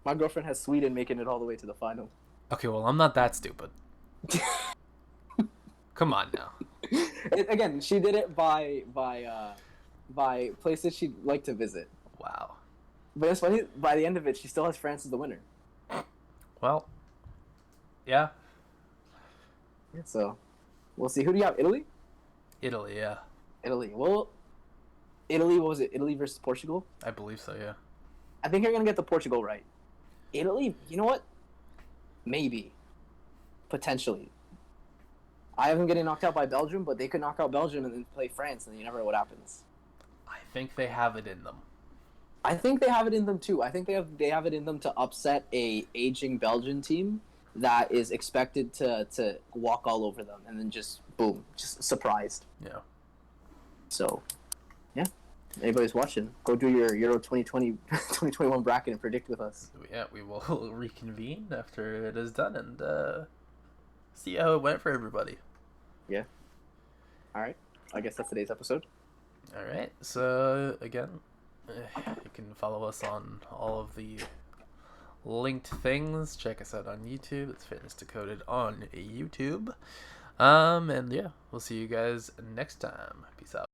B: My girlfriend has Sweden making it all the way to the final.
A: Okay, well, I'm not that stupid. Come on now.
B: Again, she did it by places she'd like to visit.
A: Wow.
B: But it's funny, by the end of it, she still has France as the winner.
A: Well, yeah.
B: So, we'll see. Who do you have? Italy?
A: Italy, yeah.
B: Italy. Well, Italy, what was it? Italy versus Portugal?
A: I believe so, yeah.
B: I think you're going to get the Portugal right. Italy, you know what? Maybe. Potentially. I have them getting knocked out by Belgium, but they could knock out Belgium and then play France, and you never know what happens.
A: I think they have it in them.
B: I think they have it in them, too. I think they have it in them to upset a aging Belgian team that is expected to walk all over them, and then just, boom, just surprised.
A: Yeah.
B: So, yeah. Anybody's watching, go do your Euro 2021 bracket and predict with us.
A: Yeah, we will reconvene after it is done and see how it went for everybody.
B: Yeah. All right. I guess that's today's episode.
A: All right. So, again, you can follow us on all of the linked things. Check us out on YouTube. It's Fitness Decoded on YouTube. And yeah, we'll see you guys next time. Peace out.